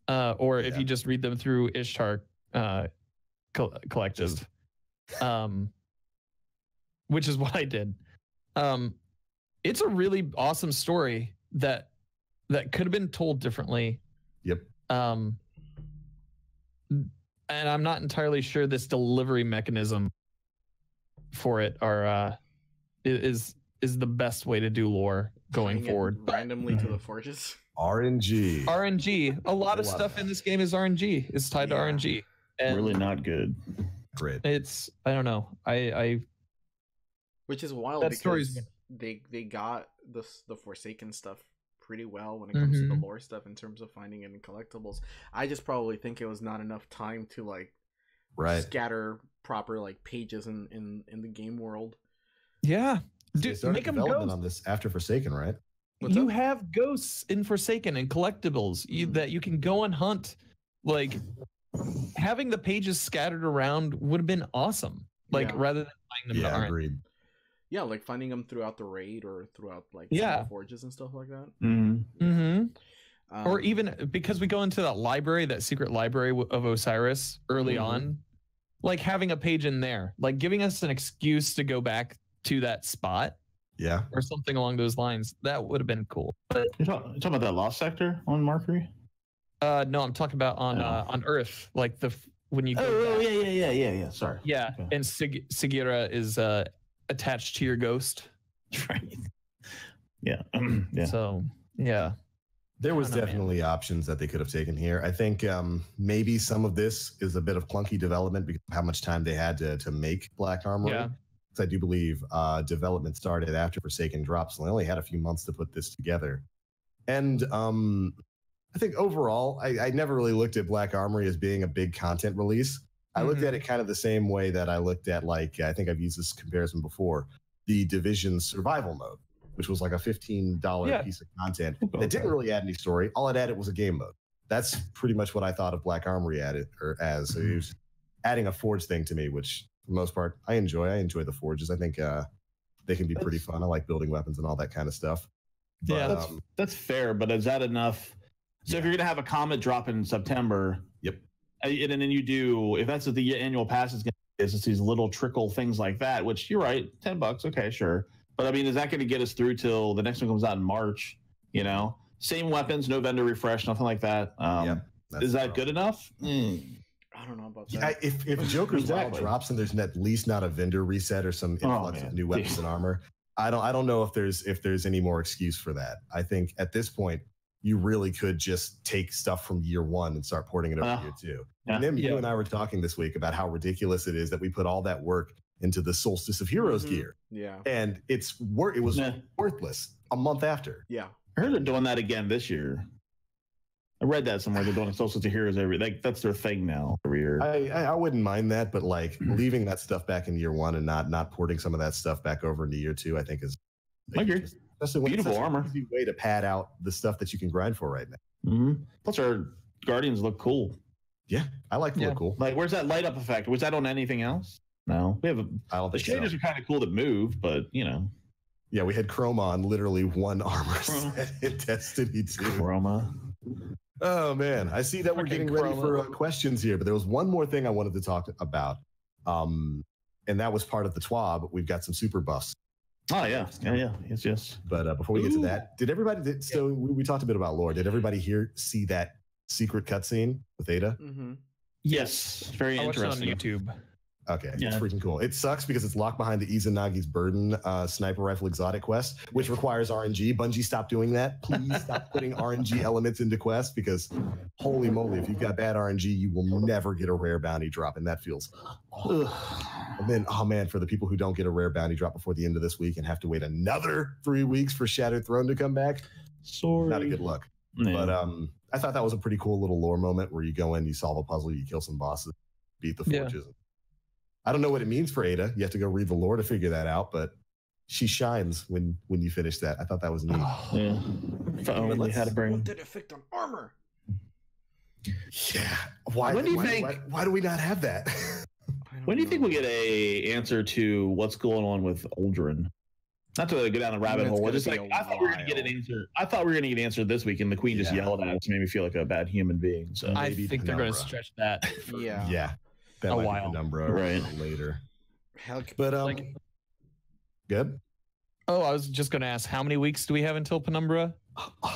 or if you just read them through Ishtar Collective, which is what I did. It's a really awesome story that could have been told differently. Yep. And I'm not entirely sure this delivery mechanism for it is the best way to do lore going forward. Randomly to the forges. RNG. A lot of stuff in this game is RNG. It's tied to RNG. And really not good. Great. It's I don't know. I which is wild because they got the Forsaken stuff pretty well when it comes to the lore stuff in terms of finding it in collectibles. I just probably think it was not enough time to like scatter proper like pages in the game world. Yeah. Dude, make them ghosts on this after Forsaken, right? You have ghosts in Forsaken and collectibles that you can go and hunt. Like having the pages scattered around would have been awesome. Like rather than finding them. Agreed. Yeah, like finding them throughout the raid or throughout like forges and stuff like that. Or even because we go into that library, that secret library of Osiris early on, like having a page in there, like giving us an excuse to go back to that spot. Yeah. Or something along those lines. That would have been cool. But you're talking about that lost sector on Mercury? No, I'm talking about on Earth, like when you go back. Yeah. Sorry. Yeah, okay. And Sagira is attached to your ghost. Right. Yeah. So yeah. There was definitely options that they could have taken here. I think maybe some of this is a bit of clunky development because of how much time they had to make Black Armory. Yeah. I do believe development started after Forsaken dropped, so they only had a few months to put this together. And I think overall, I never really looked at Black Armory as being a big content release. I looked at it kind of the same way that I looked at, like, I think I've used this comparison before, the Division survival mode, which was like a $15 piece of content that didn't really add any story. All it added was a game mode. That's pretty much what I thought of Black Armory as. So it was adding a forge thing to me, which for the most part, I enjoy. I enjoy the forges. I think they can be pretty fun. I like building weapons and all that kind of stuff. But, yeah, that's fair. But is that enough? So if you're going to have a comet drop in September, and then you do, if that's what the annual pass is going to be, it's these little trickle things like that, which you're right, $10, okay, sure. But I mean, is that going to get us through till the next one comes out in March? You know, same weapons, no vendor refresh, nothing like that. Is that good enough? I don't know about that. Yeah, if Joker's Wild drops and there's at least not a vendor reset or some influx of new weapons and armor, I don't know if there's any more excuse for that. I think at this point, you really could just take stuff from year one and start porting it over to year two. And then you and I were talking this week about how ridiculous it is that we put all that work into the Solstice of Heroes gear. Yeah. And it was worthless a month after. Yeah. I heard they're doing that again this year. I read that somewhere. They're doing Solstice of Heroes that's their thing now every year. I wouldn't mind that, but like leaving that stuff back in year one and not porting some of that stuff back over into year two, I think is beautiful armor. Easy way to pad out the stuff that you can grind for right now. Mm-hmm. Plus, our Guardians look cool. Yeah, I like them. Look cool. Like, where's that light up effect? Was that on anything else? No, we have the shaders are kind of cool that move, but you know. Yeah, we had Chroma on literally one armor set in Destiny 2. Chroma. Oh man, I see that we're getting ready for questions here, but there was one more thing I wanted to talk about, and that was part of the TWAB. We've got some super buffs. Oh yeah, yes. But before we get to that, did everybody? So we talked a bit about lore. Did everybody here see that secret cutscene with Ada? Yes, very interesting. I watched it on YouTube. Okay, it's freaking cool. It sucks because it's locked behind the Izanagi's Burden sniper rifle exotic quest, which requires RNG. Bungie, stop doing that. Please stop putting RNG elements into quests because holy moly, if you've got bad RNG, you will never get a rare bounty drop, and that feels. And then, oh man, for the people who don't get a rare bounty drop before the end of this week and have to wait another 3 weeks for Shattered Throne to come back, not a good look. Yeah. But I thought that was a pretty cool little lore moment where you go in, you solve a puzzle, you kill some bosses, beat the forges. I don't know what it means for Ada. You have to go read the lore to figure that out, but she shines when you finish that. I thought that was neat. If I only had to bring. What did affect on armor? Yeah. Why do we not have that? When do you think we'll get a answer to what's going on with Aldrin? Not to go down the rabbit hole. Just like I thought we were going to get an answer. I thought we were going to get an answer this week, and the Queen just yelled at us, made me feel like a bad human being. So I think they're going to stretch that. Yeah. That a might while. Be Penumbra later. But good. Oh, I was just going to ask, how many weeks do we have until Penumbra?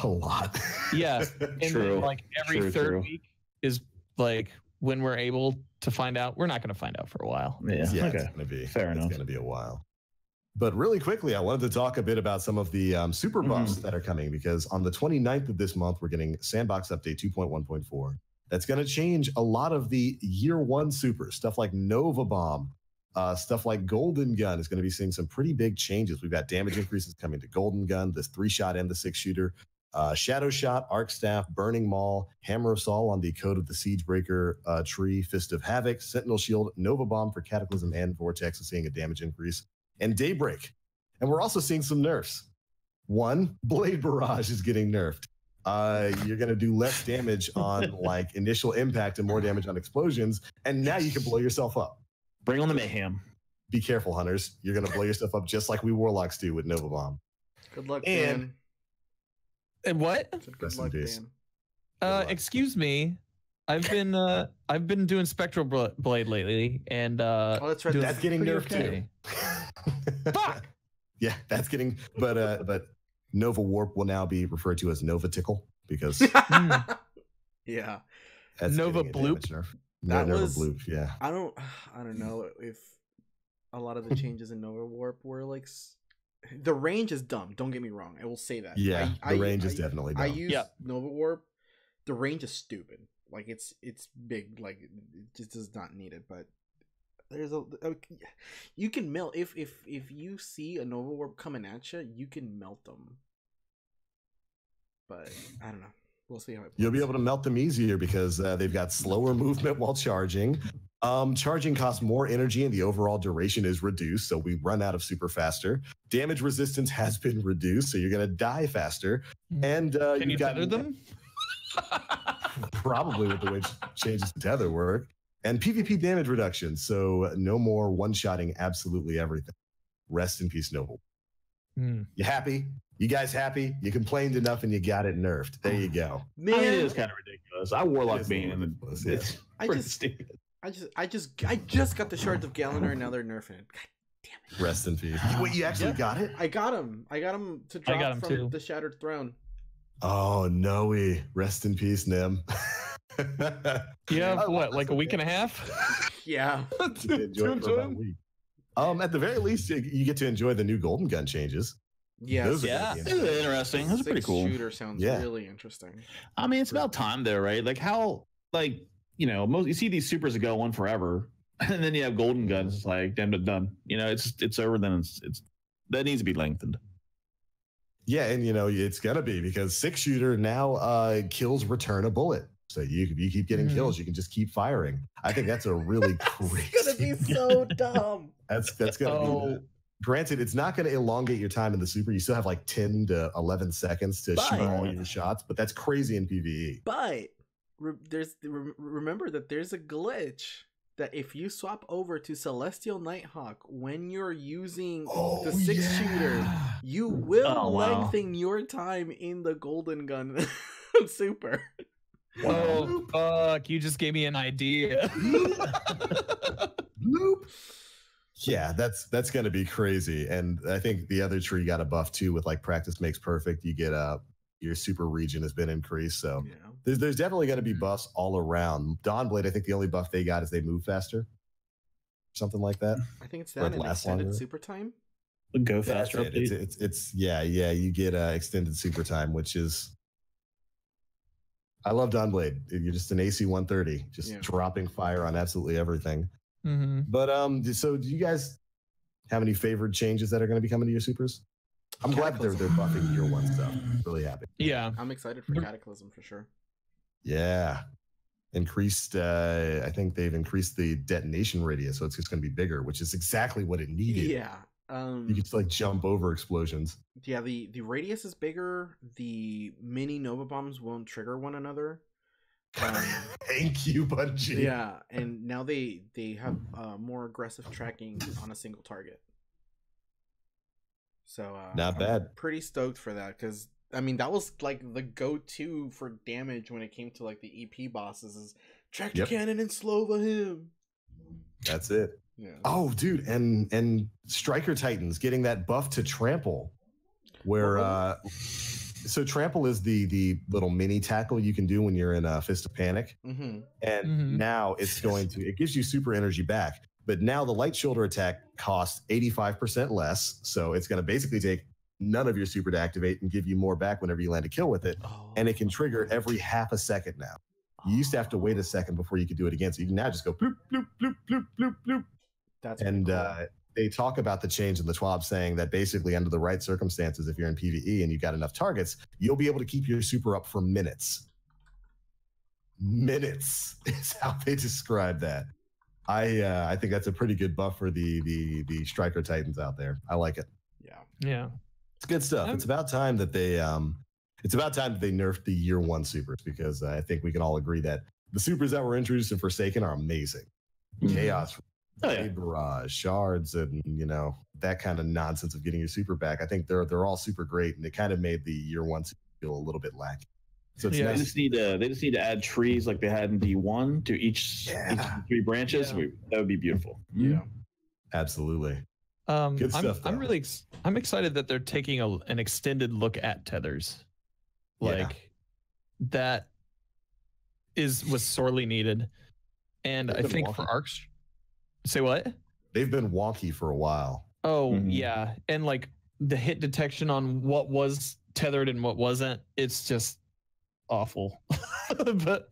A lot. Yeah. And True. Then, like every third week is like when we're able to find out. We're not going to find out for a while. Yeah. Okay. It's going to be fair enough. It's going to be a while. But really quickly, I wanted to talk a bit about some of the super buffs that are coming, because on the 29th of this month, we're getting Sandbox Update 2.1.4. That's going to change a lot of the year one supers, stuff like Nova Bomb, stuff like Golden Gun is going to be seeing some pretty big changes. We've got damage increases coming to Golden Gun, this 3-shot and the 6-shooter, Shadow Shot, Arc Staff, Burning Maul, Hammer of Saul on the Code of the Siegebreaker tree, Fist of Havoc, Sentinel Shield, Nova Bomb for Cataclysm and Vortex is seeing a damage increase, and Daybreak. And we're also seeing some nerfs. One, Blade Barrage is getting nerfed. You're going to do less damage on like initial impact and more damage on explosions. And now you can blow yourself up. Bring on the mayhem. Be careful, hunters. You're going to blow yourself up just like we Warlocks do with Nova Bomb. Good luck, Dan. And what? Good luck, Dan. Excuse me. I've been doing Spectral Blade lately, and that's right. That's getting nerfed too. Fuck. Yeah, that's getting. But Nova Warp will now be referred to as Nova Tickle because yeah, that's Nova Bloop. Nova Bloop. Yeah. I don't know if a lot of the changes in Nova Warp were like the range is dumb. Don't get me wrong. I will say that. Yeah, the range is definitely dumb. I use Nova Warp. The range is stupid. Like it's big. Like it just is not needed. But there's you can melt if you see a Nova Warp coming at you, you can melt them. But I don't know. We'll see how it plays. You'll be able to melt them easier because they've got slower movement while charging. Charging costs more energy and the overall duration is reduced, so we run out of super faster. Damage resistance has been reduced, so you're going to die faster. And can you tether them? Probably with the way changes to tether work. And PvP damage reduction, so no more one-shotting absolutely everything. Rest in peace, Noble. You happy? You guys happy? You complained enough and you got it nerfed. There you go. Man, it is kind of ridiculous. I Warlock being in the I just got the Shards of Galanor and now they're nerfing it. God damn it. Rest in peace. Wait, you actually got it? I got him to drop from the Shattered Throne. Oh, no. Rest in peace, Nim. Yeah, what, like a week and a half? Yeah. Enjoy it for about a week. At the very least, you get to enjoy the new Golden Gun changes. Yes. Yeah. It was interesting. That's pretty cool. Shooter sounds really interesting. I mean, it's about time though, right? Like how, like, you know, most you see these supers that go on forever, and then you have Golden Guns. It's like done. You know, it's over. Then it's that needs to be lengthened. Yeah, and you know it's gonna be because 6-shooter now kills return a bullet. So you keep getting kills, you can just keep firing. I think that's a really crazy. It's gonna be so dumb. That's gonna be. Granted, it's not going to elongate your time in the super. You still have like 10 to 11 seconds to shoot all your shots, but that's crazy in PvE. But remember that there's a glitch that if you swap over to Celestial Nighthawk when you're using the 6-shooter, you will lengthen your time in the Golden Gun super. Oh, fuck. You just gave me an idea. Nope. Yeah, that's going to be crazy. And I think the other tree got a buff too with like practice makes perfect. You get your super region has been increased. So there's definitely going to be buffs all around. Dawnblade, I think the only buff they got is they move faster. something like that. I think it's Or that it and lasts extended longer. super time. Go That's faster. it. It's yeah. You get extended super time, which is I love Dawnblade. You're just an AC 130, just dropping fire on absolutely everything. Mm-hmm. But so do you guys have any favored changes that are going to be coming to your supers? I'm glad they're buffing year one stuff. Really happy. Yeah, I'm excited for Cataclysm for sure. Yeah. Increased, I think they've increased the detonation radius, so it's just going to be bigger, which is exactly what it needed. Yeah. You can just like jump over explosions. Yeah, the radius is bigger. The mini Nova bombs won't trigger one another. Thank you, Bungie. Yeah, and now they have more aggressive tracking on a single target. So not bad. Pretty stoked for that because I mean that was like the go-to for damage when it came to like the EP bosses is tractor cannon and Slova him. That's it. Yeah. Oh, dude, and Striker Titans getting that buff to trample, where so trample is the little mini tackle you can do when you're in a Fist of Panic, and now it gives you super energy back. But now the light shoulder attack costs 85% less, so it's going to basically take none of your super to activate and give you more back whenever you land a kill with it, and it can trigger every half a second now. You used to have to wait a second before you could do it again, so you can now just go bloop bloop bloop bloop bloop bloop. That's and cool. They talk about the change in the TWAB, saying that basically under the right circumstances, if you're in PvE and you've got enough targets, you'll be able to keep your super up for minutes. Minutes is how they describe that. I think that's a pretty good buff for the Striker Titans out there. I like it. Yeah, it's good stuff. It's about time that they nerfed the year one supers, because I think we can all agree that the supers that were introduced in Forsaken are amazing. Chaos, barrage, shards, and that kind of nonsense of getting your super back. I think they're all super great, and it kind of made the year one super feel a little bit lacking. So it's nice. They just need to add trees like they had in D1 to each of the 3 branches. Yeah. That would be beautiful. Yeah, absolutely. Good stuff. I'm excited that they're taking an extended look at tethers. That was sorely needed, and I think for arcs. Say what? They've been wonky for a while. Oh yeah, and like the hit detection on what was tethered and what wasn't, it's just awful. But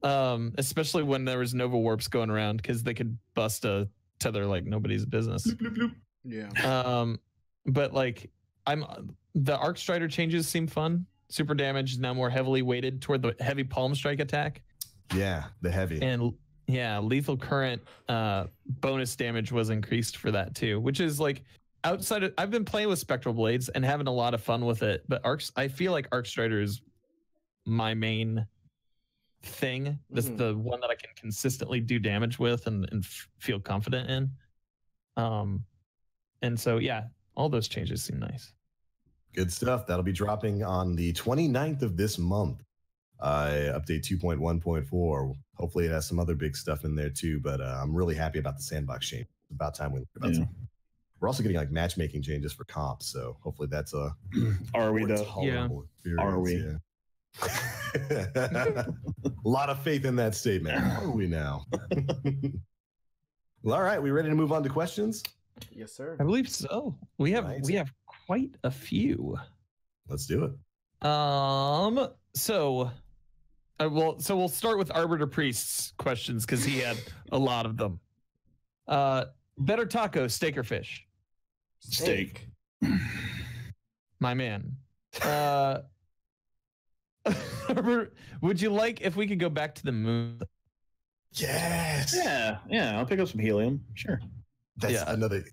especially when there was Nova warps going around, because they could bust a tether like nobody's business. Bloop, bloop, bloop. Yeah. But like the Arc Strider changes seem fun. Super damage is now more heavily weighted toward the heavy palm strike attack. Yeah, the heavy. And lethal current bonus damage was increased for that too, which is like outside of, I've been playing with Spectral Blades and having a lot of fun with it, but I feel like Arc Strider is my main thing. That's the one that I can consistently do damage with and feel confident in. And so all those changes seem nice. Good stuff. That'll be dropping on the 29th of this month. Update 2.1.4. Hopefully it has some other big stuff in there too, but I'm really happy about the Sandbox change. It's about time we learned about some. We're also getting like matchmaking changes for comps, so hopefully that's a are we though? Are we? Yeah. A lot of faith in that statement. Are we now? Well, all right, we ready to move on to questions? Yes, sir. I believe so. We have quite a few. Let's do it. So we'll start with Arbiter Priest's questions because he had a lot of them. Better taco, steak or fish? Steak. My man. Would you like if we could go back to the moon? Yes. Yeah. I'll pick up some helium. Sure. That's another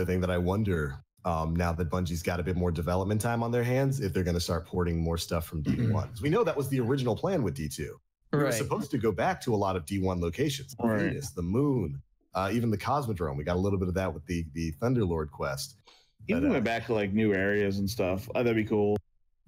thing that I wonder. Now that Bungie's got a bit more development time on their hands, if they're going to start porting more stuff from D1. Because we know that was the original plan with D2. We were supposed to go back to a lot of D1 locations. Venus, the moon, even the Cosmodrome. We got a little bit of that with the Thunderlord quest. Even went back to like new areas and stuff. That'd be cool.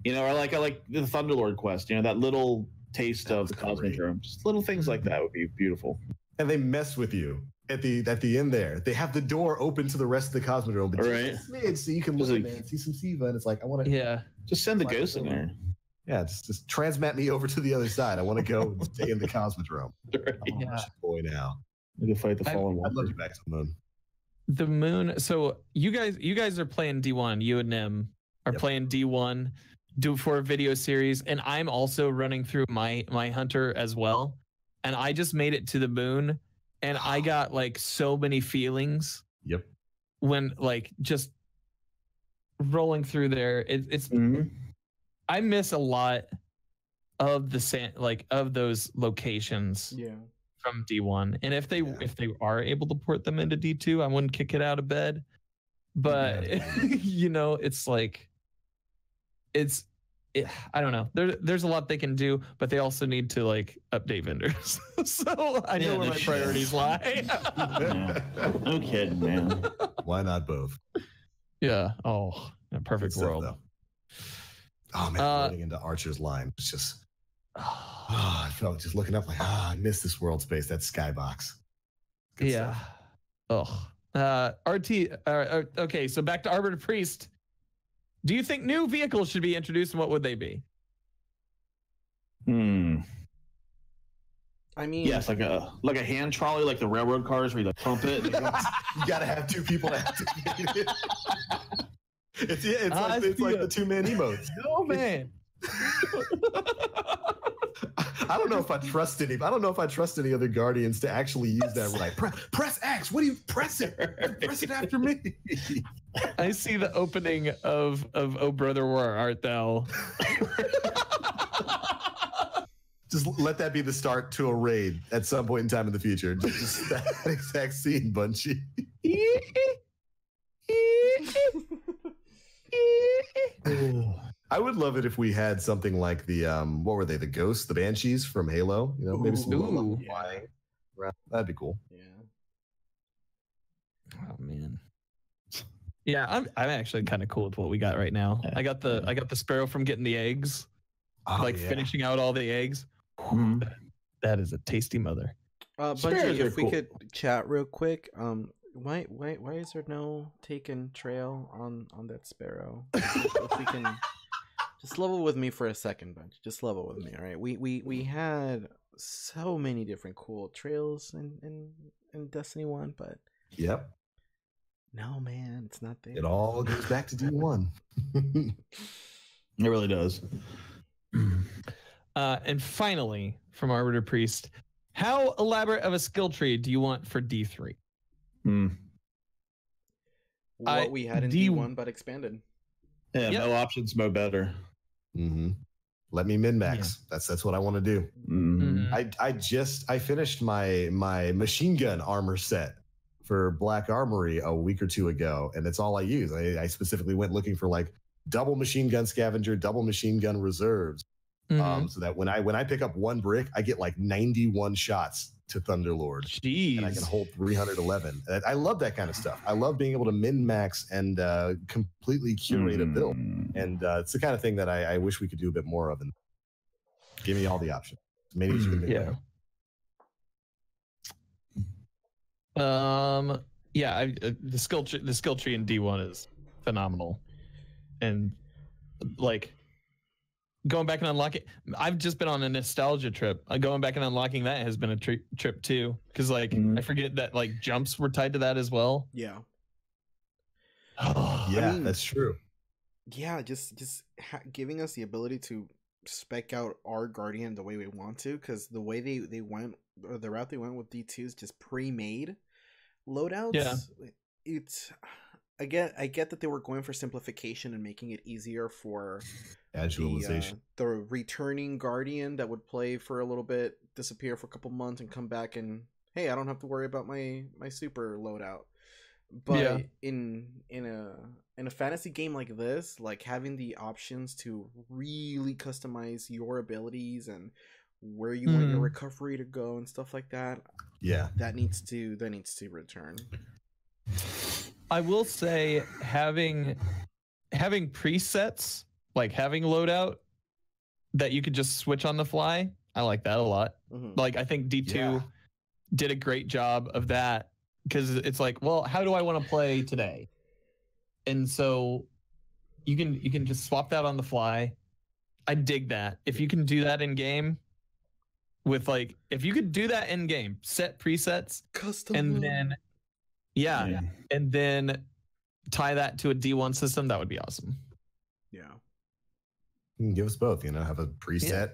I like the Thunderlord quest. That little taste of the Cosmodrome. Just little things like that would be beautiful. And they mess with you at the end there. They have the door open to the rest of the Cosmodrome, but just a smidge so you can look in there and see some Siva, and it's like, I want to. Yeah. Just send the ghost in there. Yeah, just transmat me over to the other side. I want to go and stay in the Cosmodrome. Right. I'm a boy now. We could fight the fallen I'd love walker. you back to the moon. The moon. So you guys are playing D1. You and Nim are playing D1 for a video series, and I'm also running through my hunter as well. And I just made it to the moon, and I got like so many feelings. Yep. When like just rolling through there, it's I miss a lot of of those locations. Yeah. From D1, and if they are able to port them into D2, I wouldn't kick it out of bed. But it's like I don't know. There's a lot they can do, but they also need to like update vendors. So I know where my priorities lie. No kidding, man. Why not both? Yeah. Oh, a perfect world. Though. Oh man, running into Archer's line. It's just. I felt just looking up like, I miss this world space. That's Skybox. Good stuff. RT. Okay, so back to Arbiter Priest. Do you think new vehicles should be introduced, and what would they be? I mean, yes, like a hand trolley, like the railroad cars where you like pump it. You gotta have two people activate it. It's like the 2-man emotes. Oh man. I don't know if I trust any other Guardians to actually use that right. Press X. What do you press it? Press it after me. I see the opening of Oh Brother Where Art Thou. Just let that be the start to a raid at some point in time in the future. Just that exact scene, Bungie. I would love it if we had something like the what were they? The ghosts, the banshees from Halo. Maybe some flying around. That'd be cool. Yeah. Oh man. Yeah, I'm actually kind of cool with what we got right now. I got the sparrow from getting the eggs, finishing out all the eggs. That is a tasty mother. Bungie, if we could chat real quick, why is there no taken trail on that sparrow? If we can just level with me for a second, Bungie. Just level with me, all right? We had so many different cool trails in Destiny 1, but yep. No, man, it's not there. It all goes back to D1. It really does. And finally, from Arbiter Priest, how elaborate of a skill tree do you want for D3? What we had in D1, but expanded. Yeah, no options, no better. Let me min-max. Yeah. That's what I want to do. I finished my machine gun armor set for Black Armory a week or two ago, and that's all I use. I specifically went looking for like double machine gun scavenger, double machine gun reserves, so that when I pick up one brick, I get like 91 shots to Thunderlord. Jeez. And I can hold 311. I love that kind of stuff. I love being able to min-max and completely curate a build. And it's the kind of thing that I wish we could do a bit more of. And give me all the options. Maybe you can make the skill tree in D1 is phenomenal. And like going back and unlocking, I've just been on a nostalgia trip. Going back and unlocking that has been a trip too, because like I forget that like jumps were tied to that as well. Yeah. That's true. Yeah, just giving us the ability to spec out our Guardian the way we want to, because the way they went, or the route they went with D2 is just pre-made loadouts. Yeah. I get that they were going for simplification and making it easier for casualization. The returning Guardian that would play for a little bit, disappear for a couple months, and come back and hey, I don't have to worry about my super loadout. But in a fantasy game like this, like having the options to really customize your abilities and where you want your recovery to go and stuff like that, that needs to return. I will say having presets, like having loadout that you could just switch on the fly, I like that a lot. Like I think D2 did a great job of that, because it's like, well, how do I want to play today? And so you can just swap that on the fly. I dig that. If you can do that in game with like if you could do that in game, set presets, Custom and then and then tie that to a D1 system, that would be awesome. Yeah. You can give us both, have a preset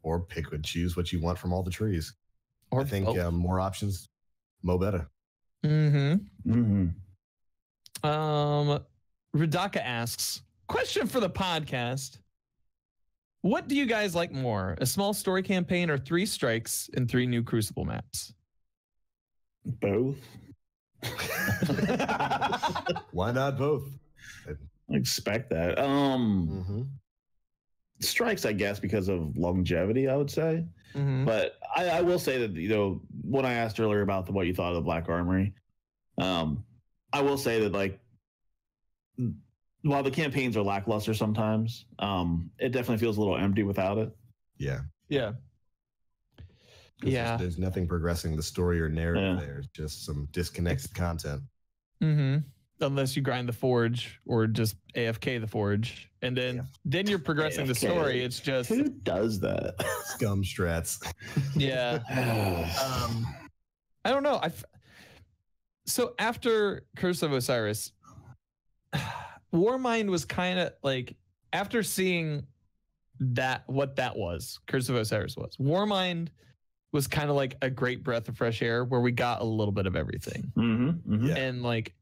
or pick and choose what you want from all the trees. Or I think more options, mo better. Radaka asks, question for the podcast. What do you guys like more? A small story campaign or 3 strikes and 3 new Crucible maps? Both. Why not both? I expect that. Strikes, I guess, because of longevity, I would say. But I will say that, when I asked earlier about what you thought of the Black Armory, I will say that, like, while the campaigns are lackluster sometimes, it definitely feels a little empty without it. Yeah. Yeah. There's nothing progressing the story or narrative there. It's just some disconnected content. Unless you grind the forge or just AFK the forge. And then you're progressing the story. It's just... Who does that? Scum strats. Yeah. I don't know. So after Curse of Osiris, Warmind was kind of like, after seeing what that was, Curse of Osiris was, Warmind was kind of like a great breath of fresh air where we got a little bit of everything. And like,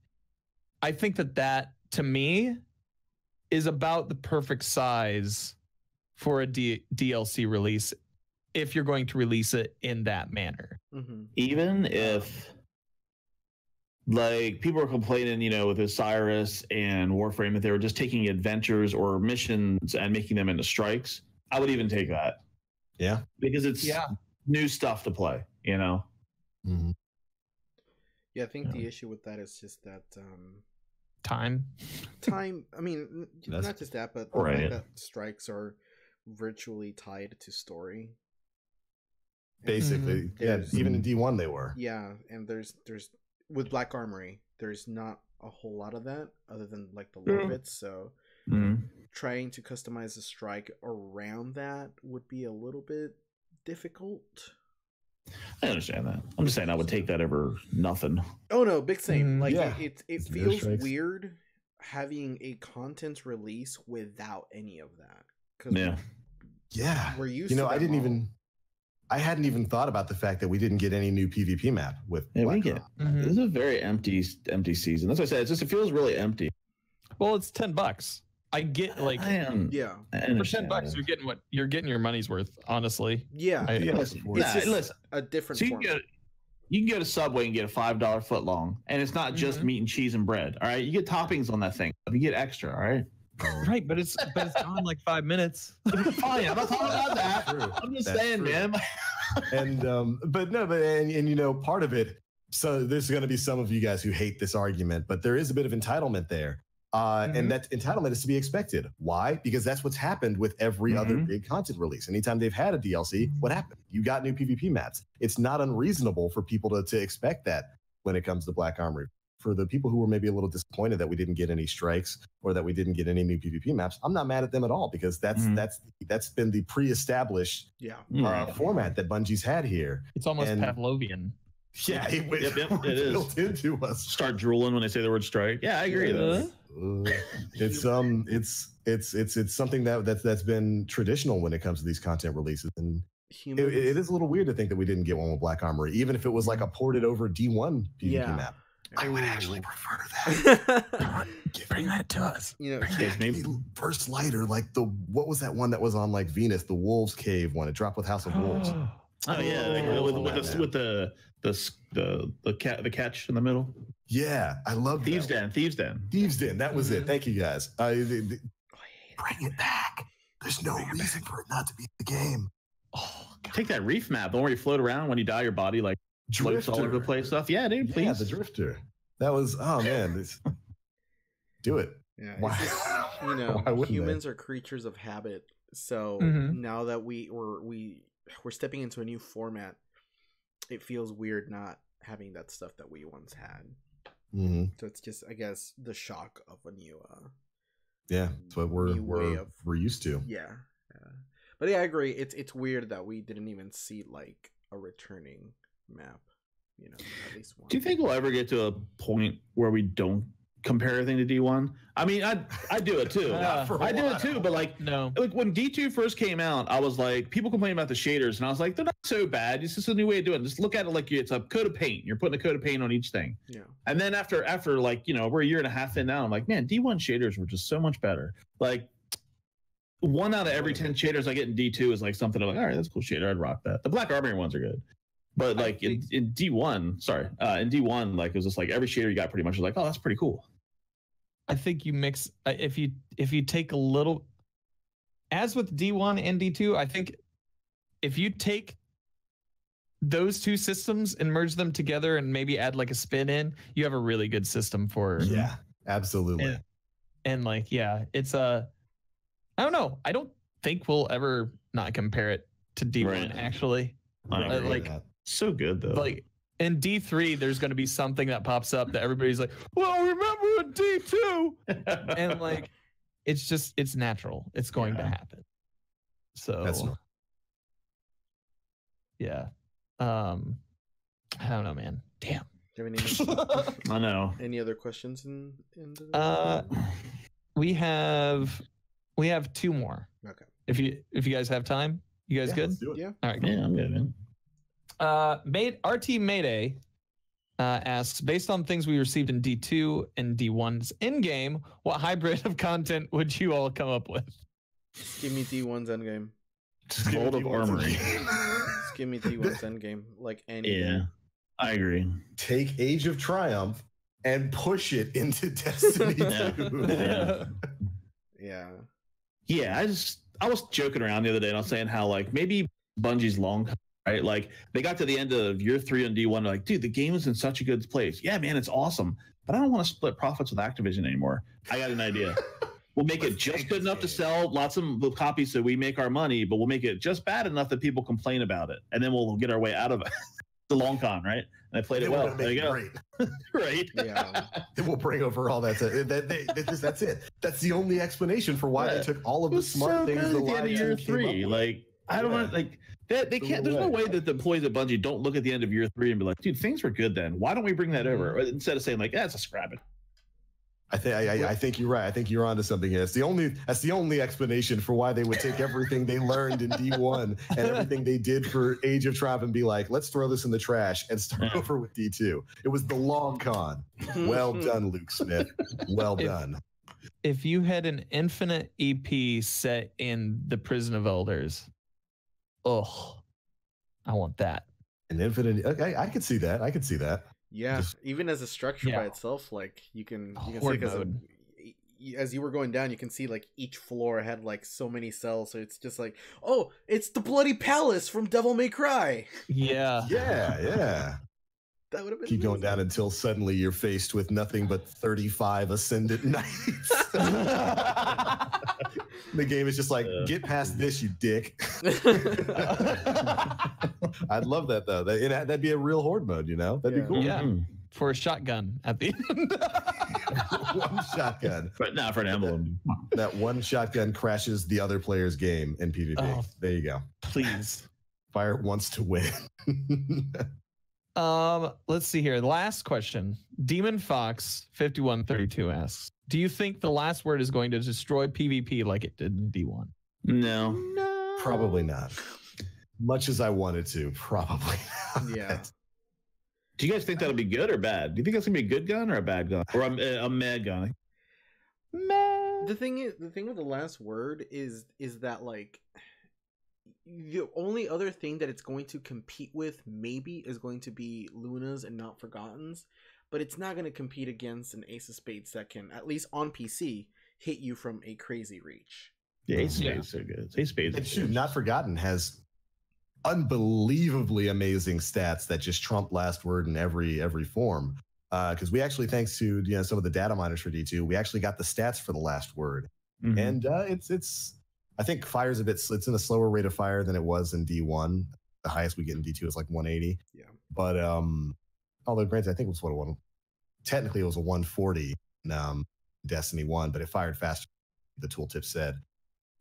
I think that to me is about the perfect size for a DLC release if you're going to release it in that manner. Even if, like, people are complaining, with Osiris and Warframe, that they were just taking adventures or missions and making them into strikes, I would even take that. Yeah. Because it's new stuff to play, Yeah, I think the issue with that is just that time. I mean, not just that, but the fact that strikes are virtually tied to story. Basically, even in D1 they were. Yeah, and there's with Black Armory, there's not a whole lot of that other than like the lore bits. So trying to customize a strike around that would be a little bit difficult. I understand that. I'm just saying I would take that over nothing. Oh no, big same. Like it feels strikes. weird having a content release without any of that. We're used to that I hadn't even thought about the fact that we didn't get any new PvP map with This is a very empty season. That's what I said. It feels really empty. Well, it's $10. I get like for $10 you're getting your money's worth, honestly. Listen, a different so format. You can go to Subway and get a $5 foot long, and it's not just meat and cheese and bread. All right, you get toppings on that thing. You get extra. All right. Right, but it's gone like 5 minutes. Fine, I'm not talking about that. I'm just saying, man. And part of it. So there's going to be some of you guys who hate this argument, but there is a bit of entitlement there. And that entitlement is to be expected. Why? Because that's what's happened with every other big content release. Anytime they've had a DLC, what happened? You got new PvP maps. It's not unreasonable for people to expect that when it comes to Black Armory. For the people who were maybe a little disappointed that we didn't get any strikes or that we didn't get any new PvP maps, I'm not mad at them at all, because that's been the pre-established format that Bungie's had here. It's almost Pavlovian. Yeah, it is built into us. Start drooling when they say the word strike. Yeah, I agree. It's something that's been traditional when it comes to these content releases, and it is a little weird to think that we didn't get one with Black Armory, even if it was like a ported over D1 PvP map. I would actually prefer that. Bring that to us. Maybe First Lighter, like what was that one that was on like Venus, the Wolves Cave one? It dropped with House of Wolves. With the catch in the middle. Yeah, I love Thieves' that. Den. That was it. Thank you guys. Bring it back. There's no reason for it not to be the game. Oh, God. Take that reef map, the one where you float around when you die, your body like floats all over the place stuff. Yeah, dude, please. Yeah, the Drifter. That was do it. Yeah, humans are creatures of habit. So now that we're stepping into a new format, it feels weird not having that stuff that we once had. So it's just, I guess, the shock of a new that's what we're used to. But yeah, I agree. It's weird that we didn't even see like a returning map. You know, at least one. Do you think we'll ever get to a point where we don't compare everything to D1? I mean, I do it too. I do it too, but like, no. Like when D2 first came out, I was like, people complain about the shaders, and I was like, they're not so bad. It's just a new way of doing it. Just look at it like it's a coat of paint. You're putting a coat of paint on each thing. Yeah. And then after like, you know, we're a year and a half in now, I'm like, man, D1 shaders were just so much better. Like 1 out of every 10 shaders I get in D2 is like something I'm like, all right, that's a cool shader. I'd rock that. The Black Armory ones are good. But like in D1, in D1, like it was just like every shader you got pretty much was like, oh, that's pretty cool. I think you mix if you take a little, as with D1 and D2, I think if you take those two systems and merge them together and maybe add like a spin in, you have a really good system for. Yeah, absolutely. And like, yeah, it's I don't know. I don't think we'll ever not compare it to D1 Right. actually. Like so good though. Like in D3, there's going to be something that pops up that everybody's like, well, remember in D2? And like, it's natural. It's going to happen. So, That's normal. Yeah. I don't know, man. Damn. Do you have I know. any other questions in the we have 2 more. Okay. If you guys have time, you guys good? Let's do it. Yeah. All right. Cool. Yeah, I'm good, man. RT Mayday asks, based on things we received in D2 and D1's in-game, what hybrid of content would you all come up with? Just give me D1's endgame. Cult of Armory. Just give me D1's endgame. Like any game. I agree. Take Age of Triumph and push it into Destiny 2. Yeah. Yeah, I was joking around the other day and I was saying how like maybe Bungie's long, right? Like they got to the end of year 3 on D1, like, dude, the game is in such a good place. Yeah, man, it's awesome. But I don't want to split profits with Activision anymore. I got an idea. We'll make it just good enough to sell lots of copies so we make our money, but we'll make it just bad enough that people complain about it. And then we'll get our way out of it. The long con, right? And I played it well. There you go. Right. Yeah. Then we'll bring over all that. That's it. That's the only explanation for why they took all of the smart things. At the end of year 3, like I don't want like they can't. There's no way that the employees at Bungie don't look at the end of year 3 and be like, dude, things were good then. Why don't we bring that over? Or instead of saying like, that's a scrap it. I think you're right. I think you're onto something here. That's the only explanation for why they would take everything they learned in D1 and everything they did for Age of Triumph and be like, let's throw this in the trash and start over with D2. It was the long con. Well done, Luke Smith. Well done. If you had an infinite EP set in the Prison of Elders, I want that. An infinite. Okay, I could see that. Yeah, even as a structure by itself, like you can see as you were going down, you can see like each floor had like so many cells, so it's just like, oh, it's the bloody palace from Devil May Cry. Yeah. That would have been keep going down until suddenly you're faced with nothing but 35 Ascendant Knights. The game is just like, get past this, you dick. I'd love that though. That'd be a real horde mode, you know? That'd be cool. Yeah. For a shotgun at the end. One shotgun. But not for an emblem. That one shotgun crashes the other player's game in PvP. Oh, there you go. Please. Fire wants to win. Let's see here. Last question. Demon Fox 5132 asks, do you think the last word is going to destroy PvP like it did in D1? No. Probably not. Much as I wanted to, probably not. Yeah. Do you guys think that'll be good or bad? Do you think that's gonna be a good gun or a bad gun or a mad gun? The thing with the last word is that like the only other thing that it's going to compete with maybe is going to be Luna's and Not Forgotten's, but it's not going to compete against an Ace of Spades that can, at least on PC, hit you from a crazy reach. Yeah, Ace of Spades so good. Ace of Spades. And shoot, Not Forgotten has unbelievably amazing stats that just trump last word in every form. Because we actually, thanks to some of the data miners for D2, we actually got the stats for the last word, and it's. I think fire's it's in a slower rate of fire than it was in D1. The highest we get in D2 is like 180. Yeah. But although granted, I think it was what it was. Technically, it was a 140 in Destiny 1, but it fired faster. The tooltip said.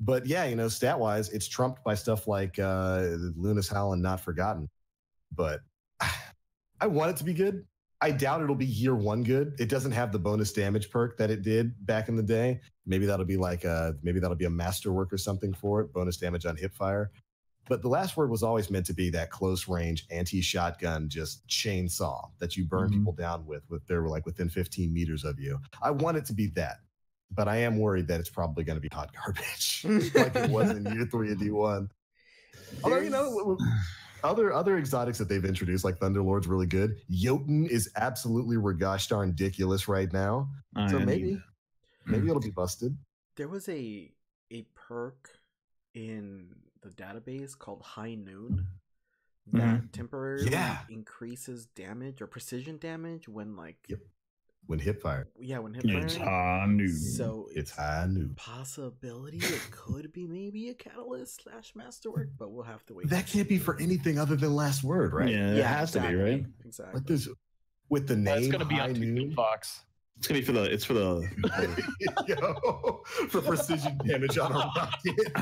But yeah, you know, stat wise, it's trumped by stuff like Luna's Howl and Not Forgotten. But I want it to be good. I doubt it'll be year one good. It doesn't have the bonus damage perk that it did back in the day. Maybe that'll be like maybe that'll be a masterwork or something for it, bonus damage on hip fire. But the last word was always meant to be that close range anti-shotgun, just chainsaw that you burn people down with they're like within 15 meters of you. I want it to be that, but I am worried that it's probably going to be hot garbage like it was in year 3 of D1. Although, you know, other exotics that they've introduced, like Thunderlord's really good. Jotun is absolutely gosh darn ridiculous right now. So maybe it'll be busted. There was a perk in the database called High Noon that temporarily increases damage or precision damage when when hip fire. Yeah, when hip fire. It's high noon. So it's high noon. Possibility it could be maybe a catalyst / masterwork, but we'll have to wait. That can't be for anything other than last word, right? Yeah, it has to be, right? Exactly. Like this, with the name. It's going to be High on Noon. Fox. It's gonna be for the for precision damage on a rocket.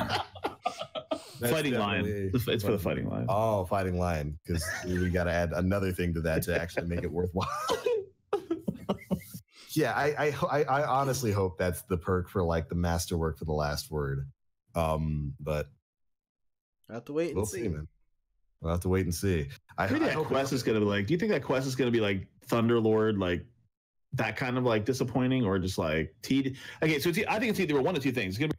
Fighting line. It's for the fighting line. Oh, fighting line, because we got to add another thing to that to actually make it worthwhile. Yeah, I honestly hope that's the perk for like the masterwork for the last word. But I'll have to wait and see. Man. We'll have to wait and see. I think that quest is gonna be like. Do you think that quest is gonna be like Thunderlord, like that kind of like disappointing, or just like Okay, so I think it's either one of two things. It's gonna be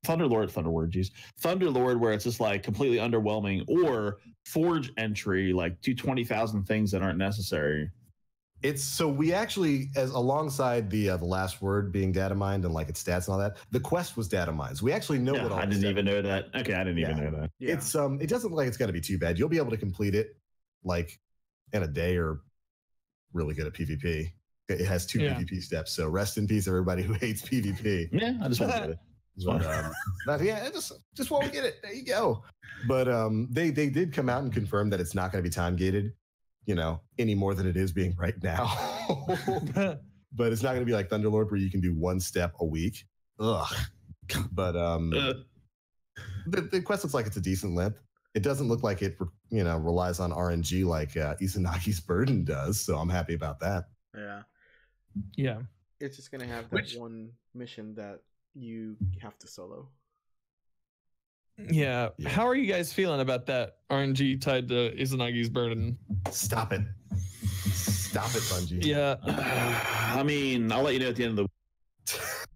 Thunderlord, where it's just like completely underwhelming, or Forge entry, like do 20,000 things that aren't necessary. It's so we actually, as alongside the last word being data mined and like its stats and all that, the quest was data mined. So we actually know what all. I didn't even know that. Okay, I didn't even know that. Yeah. It's it doesn't look like it's gonna be too bad. You'll be able to complete it like in a day, or really good at PvP. It has 2 PvP steps. So rest in peace, everybody who hates PvP. Yeah, I just want to get it. But just won't get it. There you go. But they did come out and confirm that it's not going to be time gated, you know, any more than it is being right now. But it's not going to be like Thunderlord where you can do 1 step a week. Ugh. But the quest looks like it's a decent length. It doesn't look like it, you know, relies on RNG like Izanagi's Burden does. So I'm happy about that. Yeah. It's just going to have that one mission that you have to solo. Yeah. How are you guys feeling about that RNG tied to Izanagi's Burden? Stop it, Bungie. Yeah. I mean, I'll let you know at the end of the.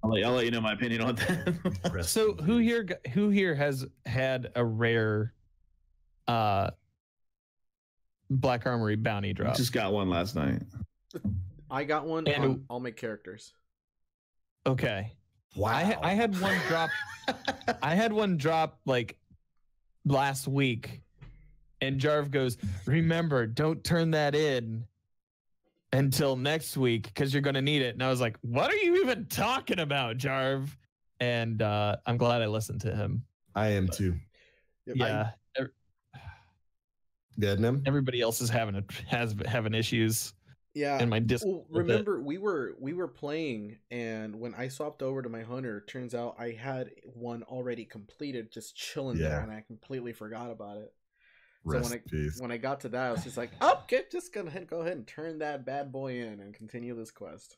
I'll let you know my opinion on that. So who here has had a rare Black Armory bounty drop? Just got one last night. I got one. And I'll make characters. Okay. Wow. I had one drop. I had one drop like last week, and Jarv goes, "Remember, don't turn that in until next week because you're going to need it." And I was like, "What are you even talking about, Jarv?" And I'm glad I listened to him. I am too. Yeah. Good, Nim? Everybody else is having issues. Yeah. In my Discord. Well, remember, we were playing, and when I swapped over to my hunter, turns out I had one already completed, just chilling there, and I completely forgot about it. So when I got to that, I was just like, okay, just go ahead and turn that bad boy in and continue this quest.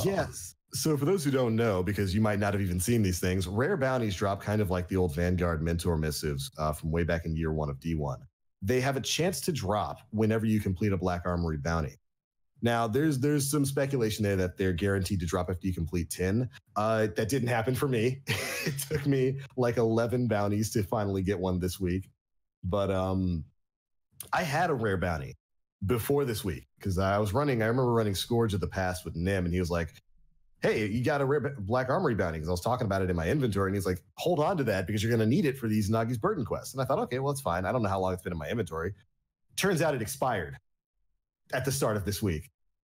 Yes. So for those who don't know, because you might not have even seen these things, rare bounties drop kind of like the old Vanguard mentor missives from way back in year 1 of D1. They have a chance to drop whenever you complete a Black Armory bounty. Now, there's some speculation there that they're guaranteed to drop after you complete 10. That didn't happen for me. It took me like 11 bounties to finally get one this week. But I had a rare bounty before this week because I remember running Scourge of the Past with Nim, and he was like, "Hey, you got a rare Black Armory bounty?" Because I was talking about it in my inventory, and he's like, "Hold on to that because you're going to need it for these Nagi's Burden quests." And I thought, okay, well, it's fine. I don't know how long it's been in my inventory. Turns out it expired at the start of this week.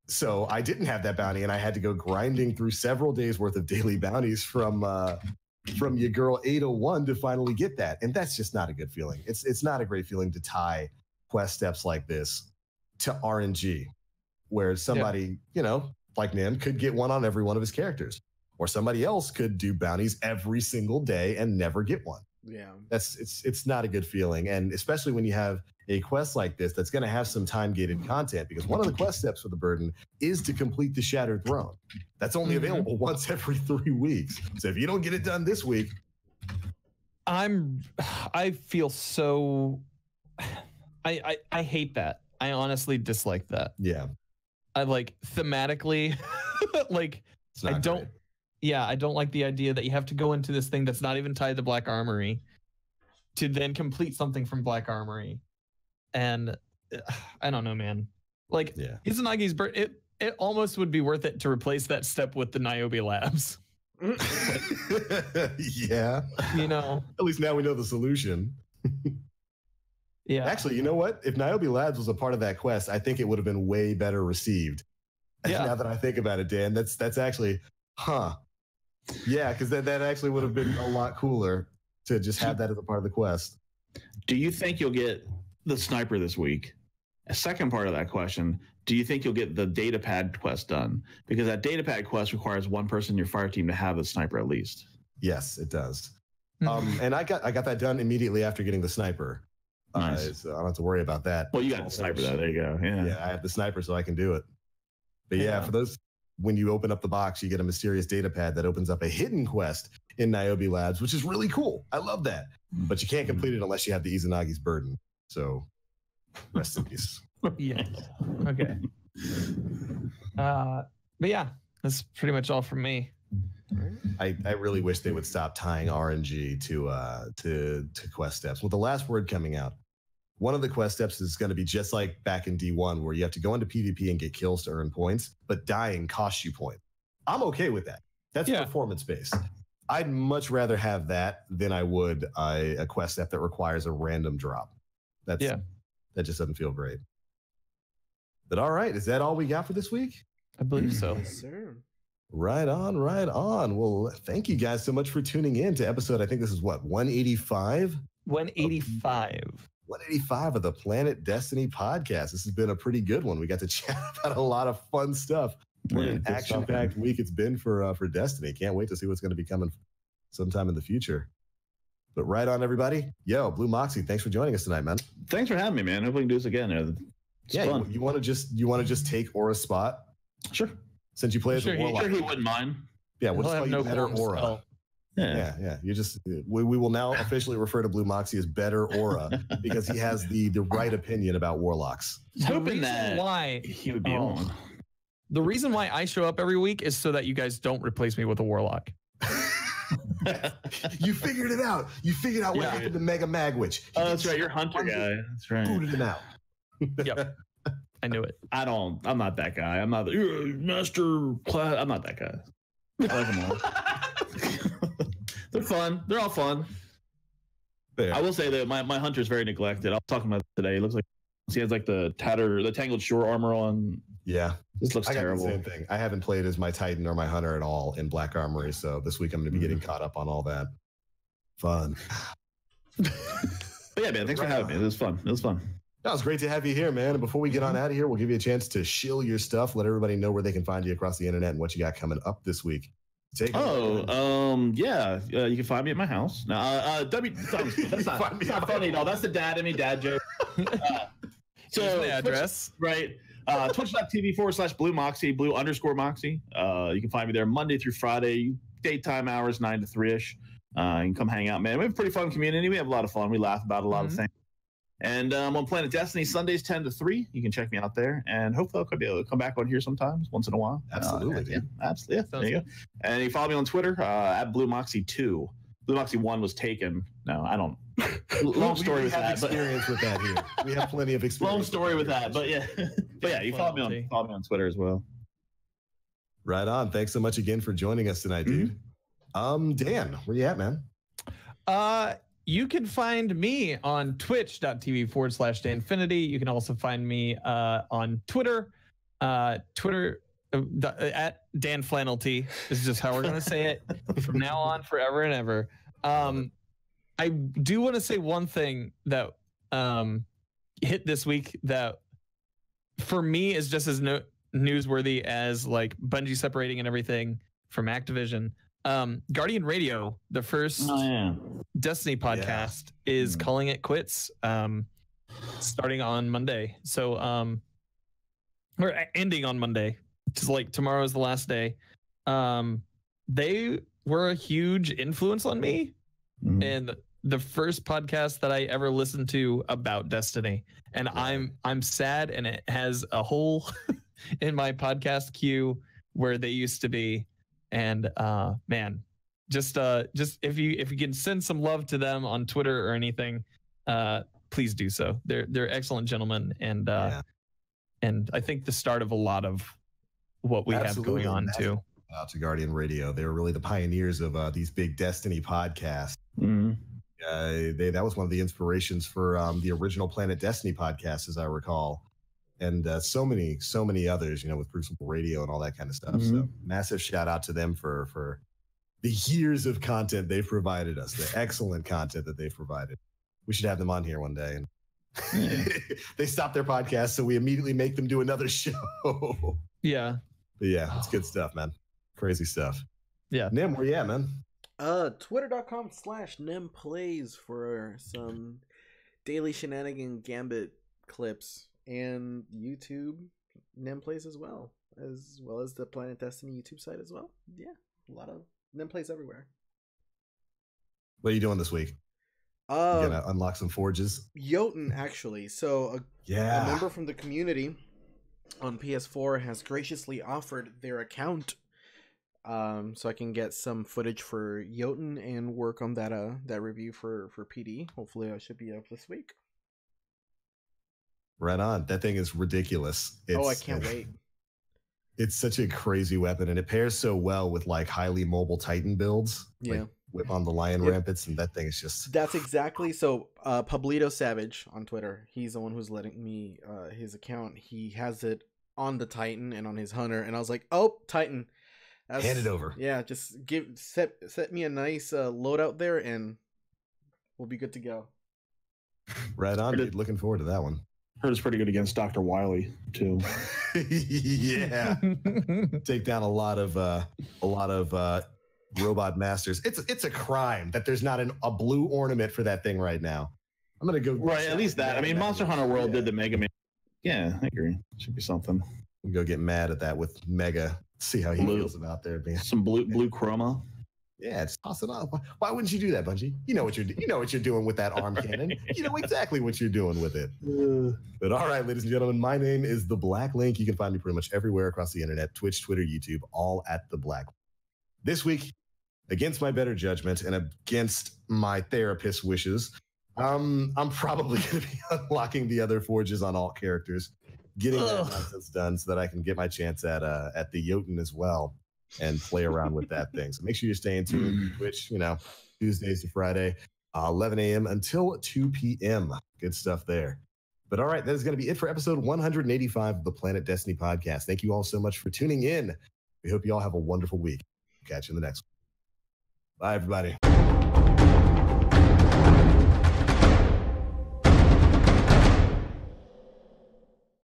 So I didn't have that bounty, and I had to go grinding through several days worth of daily bounties from your girl 801 to finally get that. And that's just not a good feeling. It's not a great feeling to tie quest steps like this to RNG, where somebody, you know, like Nim could get one on every one of his characters. or somebody else could do bounties every single day and never get one. Yeah. It's not a good feeling. And especially when you have a quest like this that's going to have some time-gated content, because one of the quest steps for the burden is to complete the Shattered Throne. That's only available once every 3 weeks. So if you don't get it done this week, I feel so I hate that. I honestly dislike that. Yeah. I like thematically like I don't great. Yeah, I don't like the idea that you have to go into this thing that's not even tied to Black Armory to then complete something from Black Armory. And I don't know, man. Like Izanagi's it almost would be worth it to replace that step with the Niobe Labs. Yeah. You know. At least now we know the solution. Yeah. Actually, you know what? If Niobe Labs was a part of that quest, I think it would have been way better received. Yeah. Now that I think about it, Dan, that's actually, yeah, because that actually would have been a lot cooler to just have that as a part of the quest. Do you think you'll get the sniper this week? A second part of that question, do you think you'll get the data pad quest done? Because that data pad quest requires one person in your fire team to have the sniper at least. Yes, it does. And I got that done immediately after getting the sniper. Nice. So I don't have to worry about that. Well, you got the sniper though. There you go. Yeah, I have the sniper, so I can do it. But yeah, for those, when you open up the box, you get a mysterious data pad that opens up a hidden quest in Niobe Labs, which is really cool. I love that. But you can't complete it unless you have the Izanagi's burden. So rest in peace. Yeah. Okay. But yeah, that's pretty much all from me. I really wish they would stop tying RNG to quest steps. With the last word coming out, one of the quest steps is going to be just like back in D1, where you have to go into PvP and get kills to earn points, but dying costs you points. I'm okay with that. That's performance based. I'd much rather have that than I would a quest step that requires a random drop. That just doesn't feel great. But all right, is that all we got for this week? I believe so. Yes, sir. Right on, right on. Well, thank you guys so much for tuning in to episode, I think this is what, 185? 185. 185 of the Planet Destiny podcast. This has been a pretty good one. We got to chat about a lot of fun stuff. What an action-packed week it's been for Destiny. Can't wait to see what's going to be coming sometime in the future. But right on, everybody. Yo, BlueMoxie, thanks for joining us tonight, man. Thanks for having me, man. Hope we can do this again. It's fun. You want to just take Aura's spot? Sure. Since you play as a Warlock. Sure he wouldn't mind. Yeah, we'll just call you Better Aura. Spell. Yeah. You just we will now officially refer to BlueMoxie as Better Aura because he has the right opinion about Warlocks. Hoping that why he would be on. The reason why I show up every week is so that you guys don't replace me with a Warlock. You figured it out. You figured out what happened to Mega Magwitch. Oh, that's right. You're Hunter guy. That's right. Booted him out. Yep. I knew it. I'm not that guy. I'm not the master class. I'm not that guy. I like them all. They're fun. They're all fun. Fair. I will say that my Hunter's very neglected. I was talking about it today. It looks like he has like the Tangled Shore armor on. Yeah. This looks terrible. The same thing. I haven't played as my Titan or my Hunter at all in Black Armory, so this week I'm going to be getting caught up on all that. Fun. But yeah, man, thanks for having me. It was fun. No, it was great to have you here, man. And before we get on out of here, we'll give you a chance to shill your stuff. Let everybody know where they can find you across the internet and what you got coming up this week. You can find me at my house. No, that's not funny. No, that's the dad in me, dad joke. So the address, right? Twitch.tv/BlueMoxie, Blue_Moxie. You can find me there Monday through Friday, daytime hours, 9 to 3ish. You can come hang out, man. We have a pretty fun community. We have a lot of fun. We laugh about a lot of things. And on Planet Destiny, Sundays 10 to 3. You can check me out there. And hopefully I'll be able to come back on here sometimes, once in a while. Absolutely. Absolutely. Yeah, there you go. And you can follow me on Twitter at BlueMoxie2. BlueMoxie 1 was taken. No, I don't. Long story with that. Experience with that here. We have plenty of experience. Long story with that. But yeah. You follow me on Twitter as well. Right on. Thanks so much again for joining us tonight, dude. Dan, where you at, man? You can find me on twitch.tv/Danfinity. You can also find me on Twitter. Twitter at Dan Flannelty. This is just how we're going to say it from now on, forever and ever. I do want to say one thing that hit this week that for me is just as newsworthy as like Bungie separating and everything from Activision. Guardian Radio, the first Destiny podcast, is calling it quits starting on Monday. So or ending on Monday. It's like tomorrow is the last day. They were a huge influence on me, and the first podcast that I ever listened to about Destiny. And I'm sad, and it has a hole in my podcast queue where they used to be. And man, just if you can send some love to them on Twitter or anything, please do so. They're excellent gentlemen, and I think the start of a lot of what we have going on too. Out to Guardian Radio, they were really the pioneers of these big Destiny podcasts. That was one of the inspirations for the original Planet Destiny podcast, as I recall, and so many others, with Crucible Radio and all that kind of stuff. So massive shout out to them for the years of content they've provided us, the excellent content that they've provided. We should have them on here one day. And they stop their podcast, so we immediately make them do another show. Yeah. But yeah, it's good stuff, man. Crazy stuff. Yeah. Nim, where you at, man? Twitter.com/NimPlays for some daily shenanigan Gambit clips, and YouTube NimPlays as well as the Planet Destiny YouTube site as well. Yeah, a lot of NimPlays everywhere. What are you doing this week? You gonna unlock some forges? Jotun, actually. So a member from the community on PS4 has graciously offered their account, so I can get some footage for Jotun and work on that review for PD. Hopefully I should be up this week. Right on. That thing is ridiculous. I can't wait. It's such a crazy weapon, and it pairs so well with like highly mobile Titan builds. Yeah. Like whip on the lion rampants, and that thing is just... That's exactly. So Pablito Savage on Twitter, he's the one who's letting me his account. He has it on the Titan and on his Hunter, and I was like, oh, Titan, hand it over. Yeah, just set me a nice loadout there, and we'll be good to go. Right on, dude. Looking forward to that one. Heard it's pretty good against Dr. Wily too. Yeah. Take down a lot of robot masters. It's a crime that there's not a blue ornament for that thing right now. I'm gonna go at least that. I mean, Monster Hunter World did the Mega Man. Yeah, I agree. Should be something. We go get mad at that with Mega. See how he feels about there being some blue chroma. Yeah, just toss it off. Why wouldn't you do that, Bungie? You know what you're doing with that arm cannon. You know exactly what you're doing with it. But all right, ladies and gentlemen, my name is The Black Link. You can find me pretty much everywhere across the internet: Twitch, Twitter, YouTube, all at The Black. This week, against my better judgment and against my therapist's wishes, I'm probably going to be unlocking the other forges on alt characters, getting that nonsense done so that I can get my chance at the Jotun as well and play around with that thing. So make sure you're staying tuned to Twitch, Tuesdays to Friday, 11 a.m. until 2 p.m. Good stuff there. But all right, that is going to be it for episode 185 of the Planet Destiny podcast. Thank you all so much for tuning in. We hope you all have a wonderful week. Catch you in the next one. Bye, everybody.